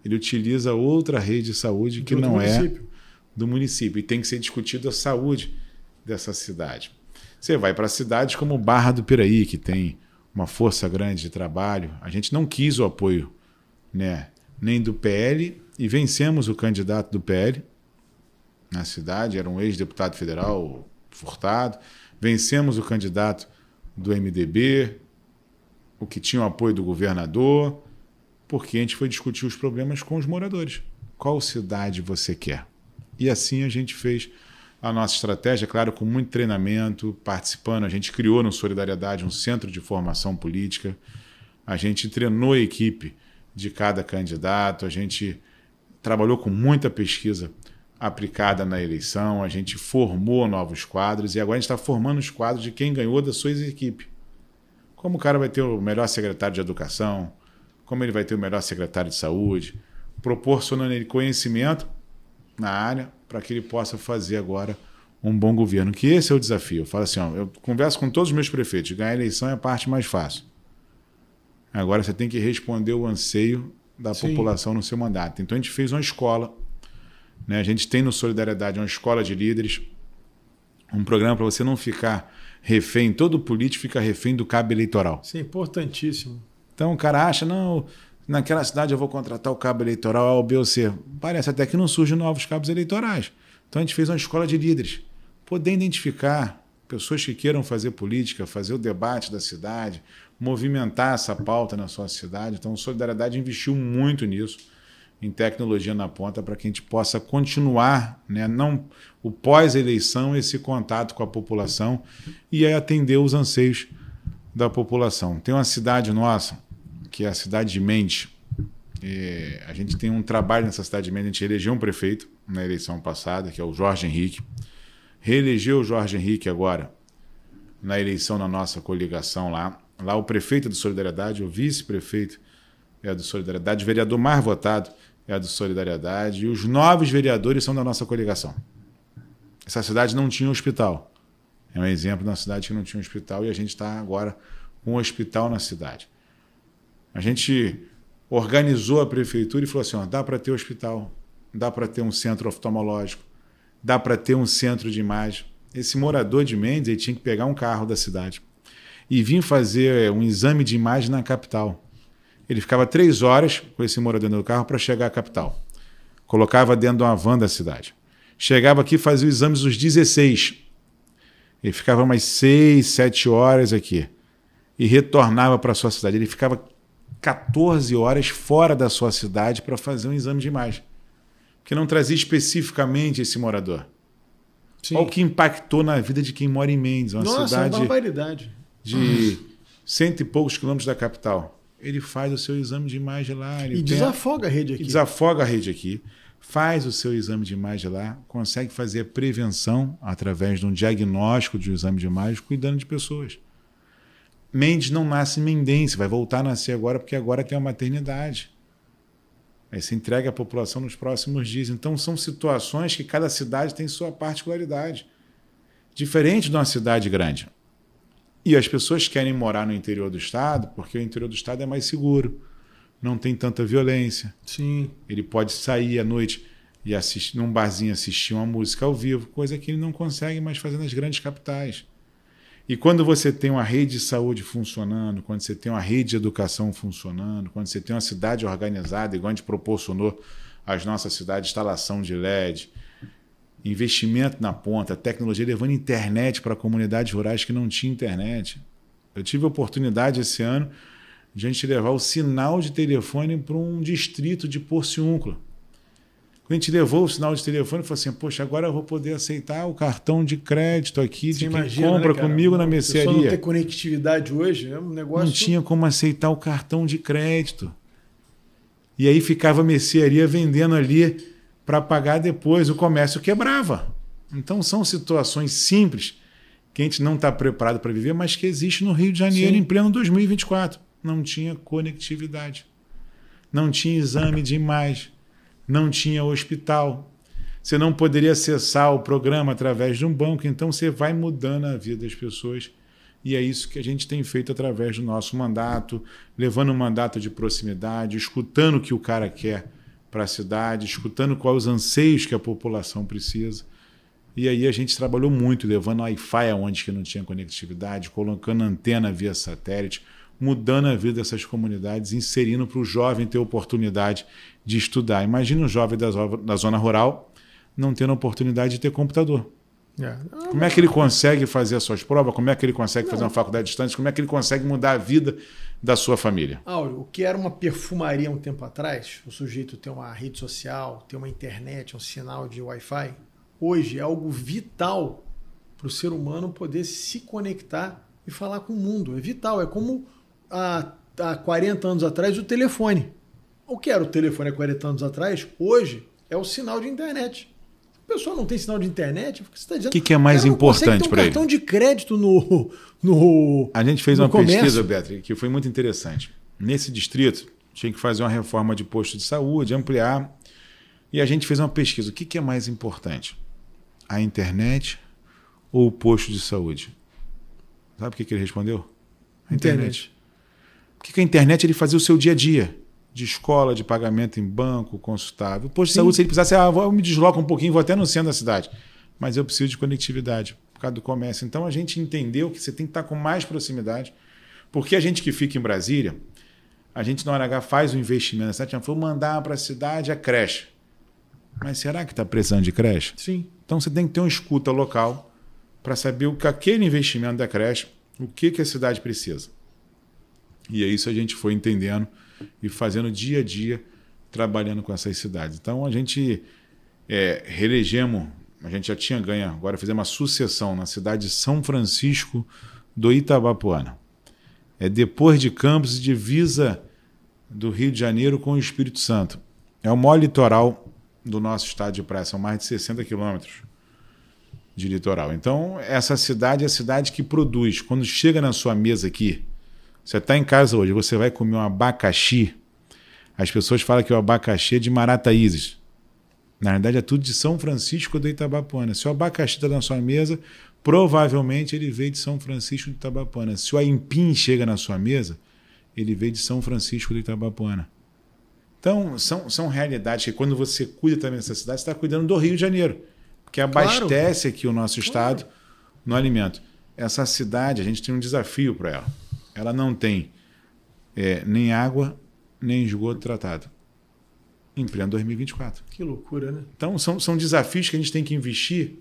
ele utiliza outra rede de saúde que não é do município. E tem que ser discutido a saúde dessa cidade. Você vai para cidades como Barra do Piraí, que tem uma força grande de trabalho. A gente não quis o apoio, né, nem do PL, e vencemos o candidato do PL na cidade, era um ex-deputado federal, Furtado. Vencemos o candidato do MDB, o que tinha o apoio do governador, porque a gente foi discutir os problemas com os moradores. Qual cidade você quer? E assim a gente fez a nossa estratégia, claro, com muito treinamento, participando. A gente criou no Solidariedade um centro de formação política, a gente treinou a equipe de cada candidato, a gente trabalhou com muita pesquisa aplicada na eleição, a gente formou novos quadros e agora a gente está formando os quadros de quem ganhou da sua equipe. Como o cara vai ter o melhor secretário de educação, como ele vai ter o melhor secretário de saúde, proporcionando ele conhecimento na área para que ele possa fazer agora um bom governo. Que esse é o desafio. Eu falo assim, eu converso com todos os meus prefeitos, ganhar a eleição é a parte mais fácil. Agora você tem que responder o anseio da população no seu mandato. Então a gente fez uma escola, né? A gente tem no Solidariedade uma escola de líderes, um programa para você não ficar refém, todo político fica refém do cabo eleitoral. Isso é importantíssimo. Então o cara acha, não, naquela cidade eu vou contratar o cabo eleitoral A, ou B ou C. Parece até que não surgem novos cabos eleitorais. Então a gente fez uma escola de líderes, poder identificar pessoas que queiram fazer política, fazer o debate da cidade, movimentar essa pauta na sua cidade. Então, a Solidariedade investiu muito nisso, em tecnologia na ponta, para que a gente possa continuar, né, não, o pós-eleição, esse contato com a população e aí atender os anseios da população. Tem uma cidade nossa, que é a cidade de Mendes. A gente tem um trabalho nessa cidade de Mendes, a gente elegeu um prefeito na eleição passada, que é o Jorge Henrique. Reelegeu o Jorge Henrique agora, na eleição na nossa coligação lá. Lá o prefeito é do Solidariedade, o vice-prefeito é do Solidariedade, o vereador mais votado é do Solidariedade e os 9 vereadores são da nossa coligação. Essa cidade não tinha hospital. É um exemplo de uma cidade que não tinha hospital e a gente está agora com um hospital na cidade. A gente organizou a prefeitura e falou assim, dá para ter hospital, dá para ter um centro oftalmológico, dá para ter um centro de imagem. Esse morador de Mendes ele tinha que pegar um carro da cidade e vir fazer um exame de imagem na capital. Ele ficava 3 horas com esse morador no carro para chegar à capital. Colocava dentro de uma van da cidade. Chegava aqui e fazia os exames os 16. Ele ficava mais 6, 7 horas aqui e retornava para a sua cidade. Ele ficava 14 horas fora da sua cidade para fazer um exame de imagem, que não trazia especificamente esse morador. Sim. Olha o que impactou na vida de quem mora em Mendes, uma cidade de 100 e poucos quilômetros da capital. Ele faz o seu exame de imagem lá. Desafoga a rede aqui. Desafoga a rede aqui, faz o seu exame de imagem lá, consegue fazer a prevenção através de um diagnóstico de um exame de imagem, cuidando de pessoas. Mendes não nasce mendense, vai voltar a nascer agora, porque agora tem a maternidade. Aí se entrega à população nos próximos dias. Então, são situações que cada cidade tem sua particularidade. Diferente de uma cidade grande. E as pessoas querem morar no interior do estado, porque o interior do estado é mais seguro, não tem tanta violência. Sim. Ele pode sair à noite e assistir num barzinho, assistir uma música ao vivo, coisa que ele não consegue mais fazer nas grandes capitais. E quando você tem uma rede de saúde funcionando, quando você tem uma rede de educação funcionando, quando você tem uma cidade organizada, igual a gente proporcionou às nossas cidades, instalação de LED, investimento na ponta, tecnologia, levando internet para comunidades rurais que não tinham internet. Eu tive a oportunidade esse ano de a gente levar o sinal de telefone para um distrito de Porciúncula. Quando a gente levou o sinal de telefone, falou assim, poxa, agora eu vou poder aceitar o cartão de crédito aqui de quem compra, né, comigo na mercearia. Se não ter conectividade hoje, é um negócio... Não tinha como aceitar o cartão de crédito. E aí ficava a mercearia vendendo ali para pagar depois, o comércio quebrava. Então são situações simples que a gente não está preparado para viver, mas que existe no Rio de Janeiro. Sim. Em pleno 2024. Não tinha conectividade, não tinha exame de imagem, não tinha hospital. Você não poderia acessar o programa através de um banco, então você vai mudando a vida das pessoas. E é isso que a gente tem feito através do nosso mandato, levando um mandato de proximidade, escutando o que o cara quer para a cidade, escutando quais os anseios que a população precisa. E aí a gente trabalhou muito, levando Wi-Fi aonde que não tinha conectividade, colocando antena via satélite, mudando a vida dessas comunidades, inserindo para o jovem ter oportunidade de estudar. Imagina um jovem da zona rural não tendo oportunidade de ter computador. Como é que ele consegue fazer as suas provas? Como é que ele consegue fazer uma faculdade distante? Como é que ele consegue mudar a vida da sua família? O que era uma perfumaria um tempo atrás, o sujeito ter uma rede social, ter uma internet, um sinal de Wi-Fi, hoje é algo vital para o ser humano poder se conectar e falar com o mundo. É vital, é como há 40 anos atrás o telefone. O que era o telefone há 40 anos atrás, hoje é o sinal de internet. A pessoa não tem sinal de internet, porque você está dizendo... O que é mais importante para ele? Cartão de crédito no A gente fez uma pesquisa, Beatriz, que foi muito interessante. Nesse distrito, tinha que fazer uma reforma de posto de saúde, ampliar. E a gente fez uma pesquisa. O que é mais importante? A internet ou o posto de saúde? Sabe o que ele respondeu? A internet. Porque a internet ele fazia o seu dia a dia. De escola, de pagamento em banco, consultável. O posto de saúde, se ele precisasse, eu me desloco um pouquinho, vou até no centro da cidade. Mas eu preciso de conectividade por causa do comércio. Então a gente entendeu que você tem que estar com mais proximidade. Porque a gente que fica em Brasília, a gente na hora H faz o investimento na cidade, vou mandar para a cidade a creche. Mas será que está precisando de creche? Sim. Então você tem que ter uma escuta local para saber o que aquele investimento da creche, o que a cidade precisa. E é isso a gente foi entendendo e fazendo dia a dia, trabalhando com essas cidades. Então a gente reelegemos, a gente já tinha ganho, agora fizemos uma sucessão na cidade de São Francisco do Itabapoana. É depois de Campos, divisa do Rio de Janeiro com o Espírito Santo. É o maior litoral do nosso estado de praia, são mais de 60 quilômetros de litoral. Então, essa cidade é a cidade que produz. Quando chega na sua mesa aqui, você está em casa hoje, você vai comer um abacaxi, as pessoas falam que o abacaxi é de Marataízes. Na verdade, é tudo de São Francisco do Itabapoana. Se o abacaxi está na sua mesa, provavelmente ele veio de São Francisco do Itabapoana. Se o aipim chega na sua mesa, ele veio de São Francisco do Itabapoana. Então, são realidades que quando você cuida também dessa cidade, você está cuidando do Rio de Janeiro, que abastece aqui o nosso estado no alimento. Essa cidade, a gente tem um desafio para ela. Ela não tem nem água, nem esgoto tratado. Em pleno 2024. Que loucura, né? Então, são desafios que a gente tem que investir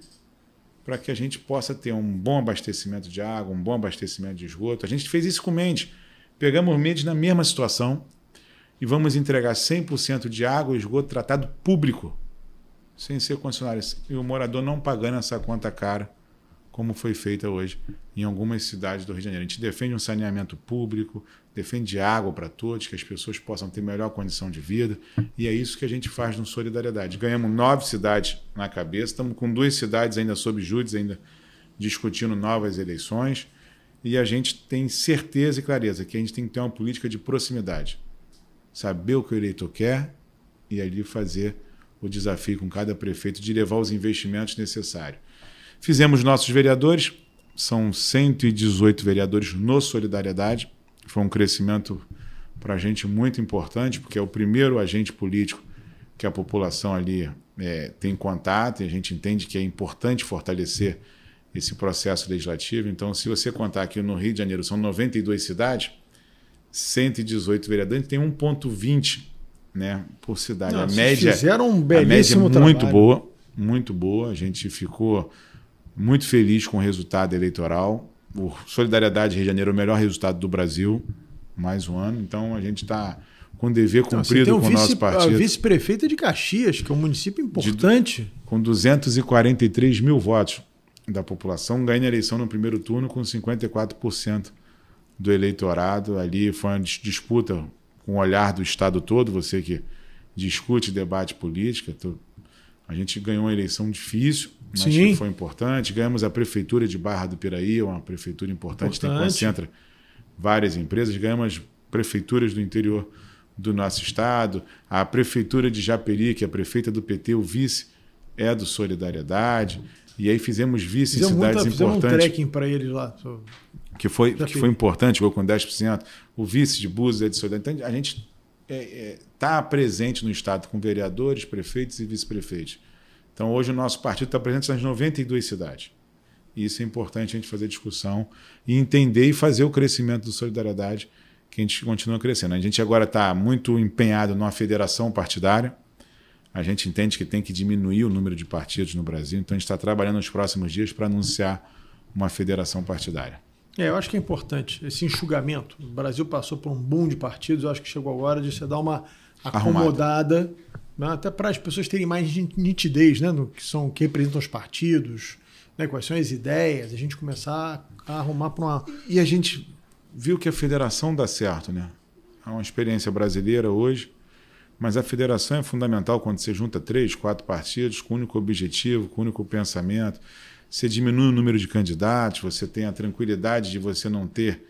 para que a gente possa ter um bom abastecimento de água, um bom abastecimento de esgoto. A gente fez isso com o Mendes. Pegamos o Mendes na mesma situação e vamos entregar 100% de água e esgoto tratado público, sem ser concessionário. E o morador não pagando essa conta cara, como foi feita hoje em algumas cidades do Rio de Janeiro. A gente defende um saneamento público, defende água para todos, que as pessoas possam ter melhor condição de vida, e é isso que a gente faz no Solidariedade. Ganhamos 9 cidades na cabeça, estamos com 2 cidades ainda sob júdice, ainda discutindo novas eleições, e a gente tem certeza e clareza que a gente tem que ter uma política de proximidade. Saber o que o eleitor quer e ali fazer o desafio com cada prefeito de levar os investimentos necessários. Fizemos nossos vereadores, são 118 vereadores no Solidariedade. Foi um crescimento para a gente muito importante, porque é o primeiro agente político que a população ali tem contato, e a gente entende que é importante fortalecer esse processo legislativo. Então, se você contar aqui no Rio de Janeiro, são 92 cidades, 118 vereadores, tem 1,20, né, por cidade. Não, a média, fizeram um belíssimo trabalho. Muito boa. A gente ficou muito feliz com o resultado eleitoral. O Solidariedade Rio de Janeiro é o melhor resultado do Brasil, mais um ano. Então, a gente está com o dever cumprido com o nosso partido. A vice-prefeita de Caxias, que é um município importante. Com 243 mil votos da população, ganha a eleição no primeiro turno com 54% do eleitorado. Ali foi uma disputa com o olhar do Estado todo, você que discute debate política. A gente ganhou uma eleição difícil, mas que foi importante. Ganhamos a prefeitura de Barra do Piraí, uma prefeitura importante. Que concentra várias empresas. Ganhamos as prefeituras do interior do nosso estado. A prefeitura de Japeri, que é a prefeita do PT, o vice é do Solidariedade. E aí fizemos vice em cidades importantes. Fizemos um trekking para eles lá. Que foi importante, chegou com 10%. O vice de Búzios é de Solidariedade. Então, a gente está presente no estado com vereadores, prefeitos e vice-prefeitos. Então, hoje o nosso partido está presente nas 92 cidades. E isso é importante a gente fazer discussão e entender e fazer o crescimento do Solidariedade, que a gente continua crescendo. A gente agora está muito empenhado numa federação partidária. A gente entende que tem que diminuir o número de partidos no Brasil, então a gente está trabalhando nos próximos dias para anunciar uma federação partidária. Eu acho que é importante esse enxugamento. O Brasil passou por um boom de partidos, eu acho que chegou agora de você dar uma acomodada, né, até para as pessoas terem mais nitidez, né, no que representam os partidos, né, quais são as ideias, a gente começar a arrumar para uma... E a gente viu que a federação dá certo, né? É uma experiência brasileira hoje, mas a federação é fundamental quando você junta 3, 4 partidos com um único objetivo, com um único pensamento. Você diminui o número de candidatos, você tem a tranquilidade de você não ter,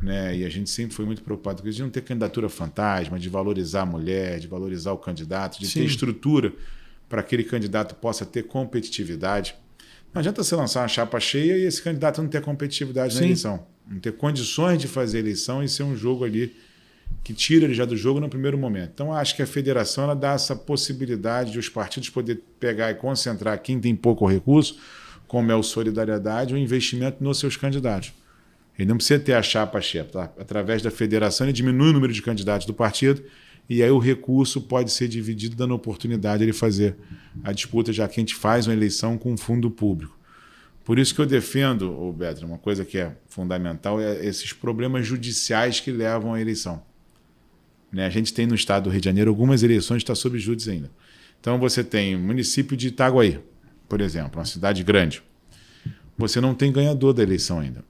né? E a gente sempre foi muito preocupado com isso, de não ter candidatura fantasma, de valorizar a mulher, de valorizar o candidato, de ter estrutura para que aquele candidato possa ter competitividade. Não adianta você lançar uma chapa cheia e esse candidato não ter competitividade na eleição. Não ter condições de fazer eleição e ser um jogo ali que tira ele já do jogo no primeiro momento. Então, acho que a federação ela dá essa possibilidade de os partidos poder pegar e concentrar quem tem pouco recurso, como é o Solidariedade, o investimento nos seus candidatos. Ele não precisa ter a chapa cheia. Tá? Através da federação, ele diminui o número de candidatos do partido e aí o recurso pode ser dividido, dando oportunidade de ele fazer a disputa, já que a gente faz uma eleição com fundo público. Por isso que eu defendo, Beto, uma coisa que é fundamental, é esses problemas judiciais que levam à eleição. Né? A gente tem no estado do Rio de Janeiro algumas eleições que estão sob júdice ainda. Então você tem o município de Itaguaí, por exemplo, uma cidade grande. Você não tem ganhador da eleição ainda.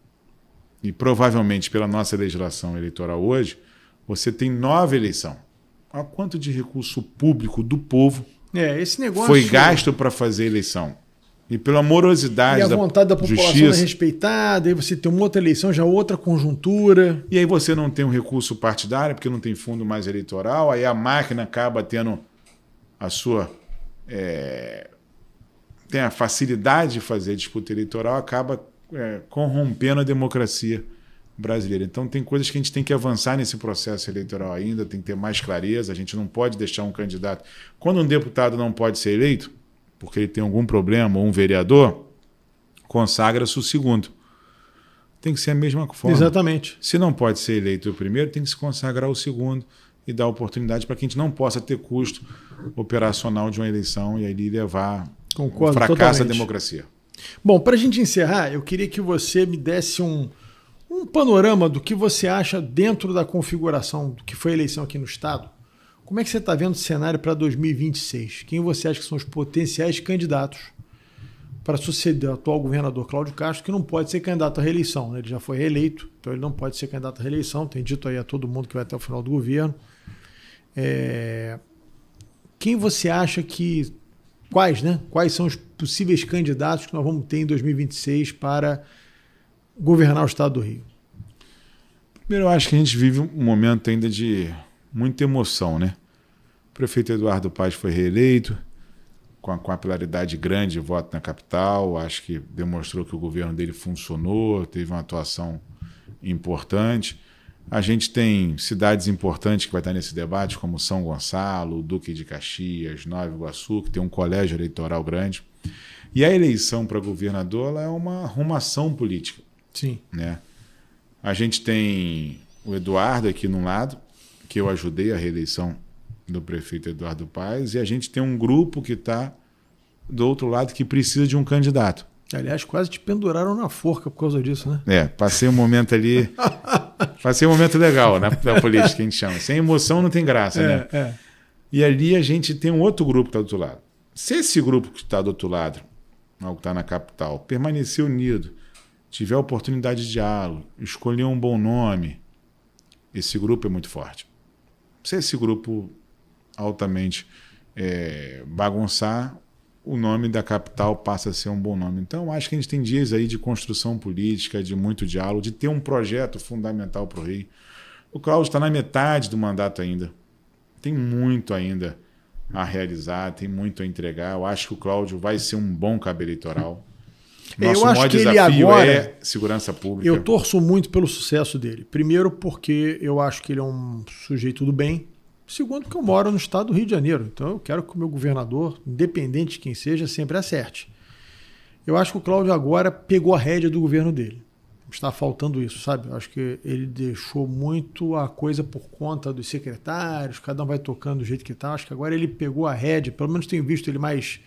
E provavelmente pela nossa legislação eleitoral hoje, você tem 9 eleições. Olha quanto de recurso público do povo esse negócio foi gasto para fazer a eleição. E pela morosidade da vontade da população justiça, é respeitada, aí você tem uma outra eleição, já outra conjuntura. E aí você não tem um recurso partidário, porque não tem fundo mais eleitoral, aí a máquina acaba tendo a sua... tem a facilidade de fazer disputa eleitoral, acaba corrompendo a democracia brasileira. Então tem coisas que a gente tem que avançar nesse processo eleitoral ainda, tem que ter mais clareza, a gente não pode deixar um candidato... Quando um deputado não pode ser eleito, porque ele tem algum problema, ou um vereador, consagra-se o segundo. Tem que ser a mesma forma. Exatamente. Se não pode ser eleito o primeiro, tem que se consagrar o segundo e dar oportunidade para que a gente não possa ter custo operacional de uma eleição e aí levar um fracasso da democracia. Bom, para a gente encerrar, eu queria que você me desse um panorama do que você acha dentro da configuração do que foi a eleição aqui no Estado. Como é que você está vendo o cenário para 2026? Quem você acha que são os potenciais candidatos para suceder o atual governador Cláudio Castro, que não pode ser candidato à reeleição, né? Ele já foi reeleito, então ele não pode ser candidato à reeleição. Tem dito aí a todo mundo que vai até o final do governo. Quem você acha que... Quais são os possíveis candidatos que nós vamos ter em 2026 para governar o Estado do Rio? Primeiro, eu acho que a gente vive um momento ainda de muita emoção, né? O prefeito Eduardo Paes foi reeleito, com a capilaridade grande de voto na capital, acho que demonstrou que o governo dele funcionou, teve uma atuação importante. A gente tem cidades importantes que vai estar nesse debate, como São Gonçalo, Duque de Caxias, Nova Iguaçu, que tem um colégio eleitoral grande. E a eleição para governador ela é uma arrumação política. Sim. Né? A gente tem o Eduardo aqui num lado, que eu ajudei a reeleição do prefeito Eduardo Paes, e a gente tem um grupo que está do outro lado que precisa de um candidato. Aliás, quase te penduraram na forca por causa disso, né? Passei um momento ali... Passei um momento legal, né, da política, que a gente chama. Sem emoção não tem graça, né? E ali a gente tem um outro grupo que está do outro lado. Se esse grupo que está do outro lado, que está na capital, permanecer unido, tiver oportunidade de diálogo, escolher um bom nome, esse grupo é muito forte. Se esse grupo altamente bagunçar, o nome da capital passa a ser um bom nome. Então, acho que a gente tem dias aí de construção política, de muito diálogo, de ter um projeto fundamental para o Rio. O Cláudio está na metade do mandato ainda. Tem muito ainda a realizar, tem muito a entregar. Eu acho que o Cláudio vai ser um bom cabo eleitoral. Nosso maior desafio é segurança pública. Eu torço muito pelo sucesso dele. Primeiro porque eu acho que ele é um sujeito do bem. Segundo, porque eu moro no estado do Rio de Janeiro. Então eu quero que o meu governador, independente de quem seja, sempre acerte. Eu acho que o Cláudio agora pegou a rédea do governo dele. Está faltando isso, sabe? Eu acho que ele deixou muito a coisa por conta dos secretários, cada um vai tocando do jeito que está. Acho que agora ele pegou a rédea, pelo menos tenho visto ele mais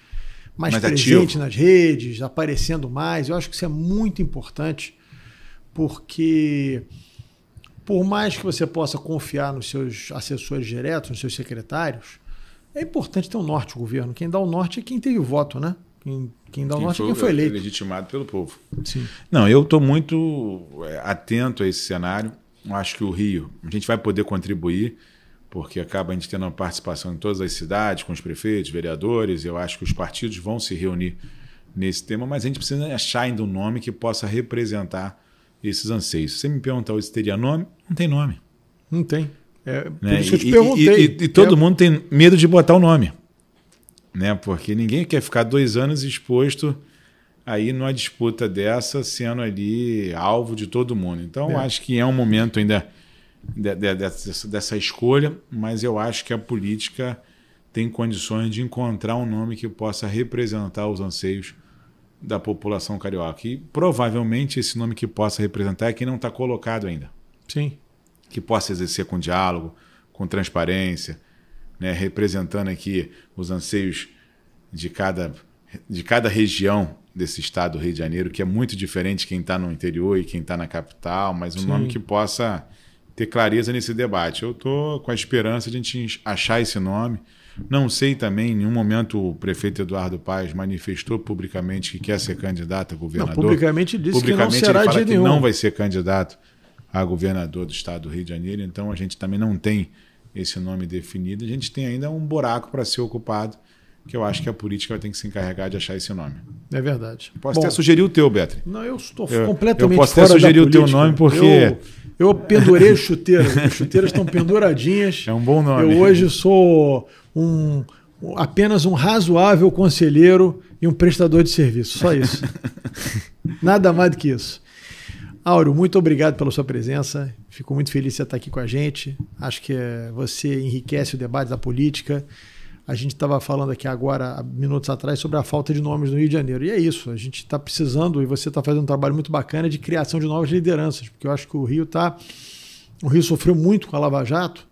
presente nas redes, aparecendo mais. Eu acho que isso é muito importante, porque... por mais que você possa confiar nos seus assessores diretos, nos seus secretários, é importante ter um norte do governo. Quem dá o norte é quem teve o voto, né? Quem dá o norte é quem foi eleito. Legitimado pelo povo. Sim. Não, eu estou muito atento a esse cenário. Eu acho que o Rio, a gente vai poder contribuir, porque acaba a gente tendo uma participação em todas as cidades, com os prefeitos, vereadores. Eu acho que os partidos vão se reunir nesse tema, mas a gente precisa achar ainda um nome que possa representar esses anseios. Se você me perguntar se teria nome, não tem nome. Não tem. Por né? isso que eu te perguntei. E todo mundo tem medo de botar o nome. né? Porque ninguém quer ficar 2 anos exposto aí numa disputa dessa, sendo ali alvo de todo mundo. Então, acho que é um momento ainda dessa escolha, mas eu acho que a política tem condições de encontrar um nome que possa representar os anseios da população carioca. E provavelmente esse nome que possa representar é quem não está colocado ainda. Sim. Que possa exercer com diálogo, com transparência, né, representando aqui os anseios de cada região desse estado do Rio de Janeiro, que é muito diferente de quem está no interior e quem está na capital, mas um nome que possa ter clareza nesse debate. Eu estou com a esperança de a gente achar esse nome. Não sei também, em nenhum momento o prefeito Eduardo Paes manifestou publicamente que quer ser candidato a governador. Não, publicamente disse que não será ele fala de que nenhum. não vai ser candidato a governador do estado do Rio de Janeiro, então a gente também não tem esse nome definido. A gente tem ainda um buraco para ser ocupado, que eu acho que a política vai ter que se encarregar de achar esse nome. É verdade. Posso até sugerir o teu, Betri. Não, eu estou completamente eu posso fora até sugerir da o teu política. nome porque... Eu pendurei as chuteiras. As chuteiras estão penduradinhas. É um bom nome. Eu hoje sou apenas um razoável conselheiro e um prestador de serviço. Só isso. Nada mais do que isso. Áureo, muito obrigado pela sua presença. Fico muito feliz de você estar aqui com a gente. Acho que você enriquece o debate da política. A gente estava falando aqui agora, há minutos atrás, sobre a falta de nomes no Rio de Janeiro. E é isso, a gente está precisando, e você está fazendo um trabalho muito bacana de criação de novas lideranças, porque eu acho que o Rio sofreu muito com a Lava Jato.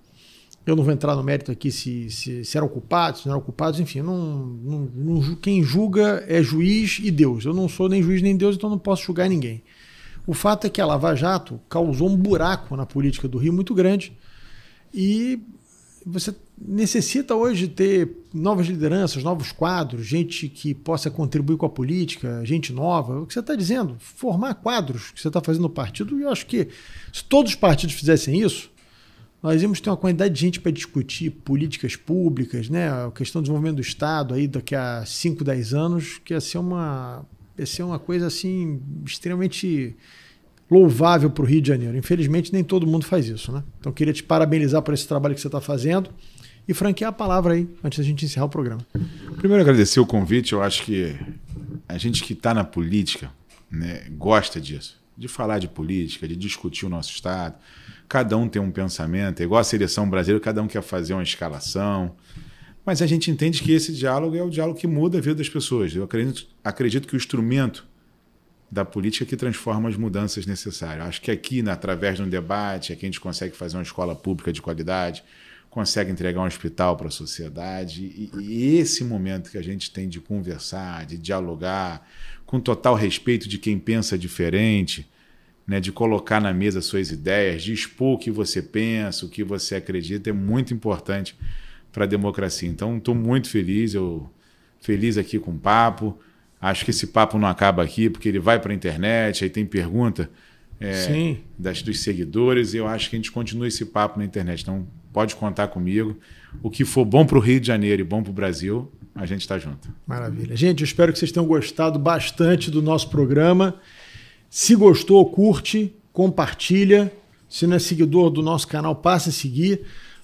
Eu não vou entrar no mérito aqui se eram culpados, se não eram culpados, enfim, quem julga é juiz e Deus. Eu não sou nem juiz nem Deus, então não posso julgar ninguém. O fato é que a Lava Jato causou um buraco na política do Rio muito grande e você necessita hoje ter novas lideranças, novos quadros, gente que possa contribuir com a política, gente nova. O que você está dizendo? Formar quadros que você está fazendo no partido. E eu acho que se todos os partidos fizessem isso, nós íamos ter uma quantidade de gente para discutir políticas públicas, né? A questão do desenvolvimento do Estado aí daqui a 5, 10 anos, que ia ser uma coisa assim extremamente louvável para o Rio de Janeiro. Infelizmente, nem todo mundo faz isso, né? Então, queria te parabenizar por esse trabalho que você está fazendo e franquear a palavra aí, antes da gente encerrar o programa. Primeiro, agradecer o convite. Eu acho que a gente que está na política, né, gosta disso, de falar de política, de discutir o nosso Estado. Cada um tem um pensamento, é igual a seleção brasileira, cada um quer fazer uma escalação. Mas a gente entende que esse diálogo é o diálogo que muda a vida das pessoas. Eu acredito que o instrumento da política que transforma as mudanças necessárias. Acho que aqui, através de um debate, aqui a gente consegue fazer uma escola pública de qualidade, consegue entregar um hospital para a sociedade. E esse momento que a gente tem de conversar, de dialogar, com total respeito de quem pensa diferente, né, de colocar na mesa suas ideias, de expor o que você pensa, o que você acredita, é muito importante para a democracia. Então, estou muito feliz, feliz aqui com o papo. Acho que esse papo não acaba aqui, porque ele vai para a internet, aí tem pergunta dos seguidores, e eu acho que a gente continua esse papo na internet. Então, pode contar comigo. O que for bom para o Rio de Janeiro e bom para o Brasil, a gente está junto. Maravilha. Gente, eu espero que vocês tenham gostado bastante do nosso programa. Se gostou, curte, compartilha. Se não é seguidor do nosso canal, passe a seguir,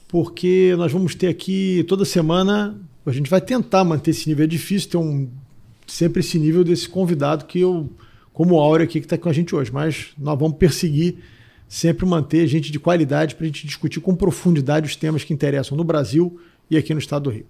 porque nós vamos ter aqui toda semana, a gente vai tentar manter esse nível. É difícil ter sempre esse nível desse convidado que como o Áureo aqui que está com a gente hoje, mas nós vamos perseguir sempre manter gente de qualidade para a gente discutir com profundidade os temas que interessam no Brasil e aqui no estado do Rio.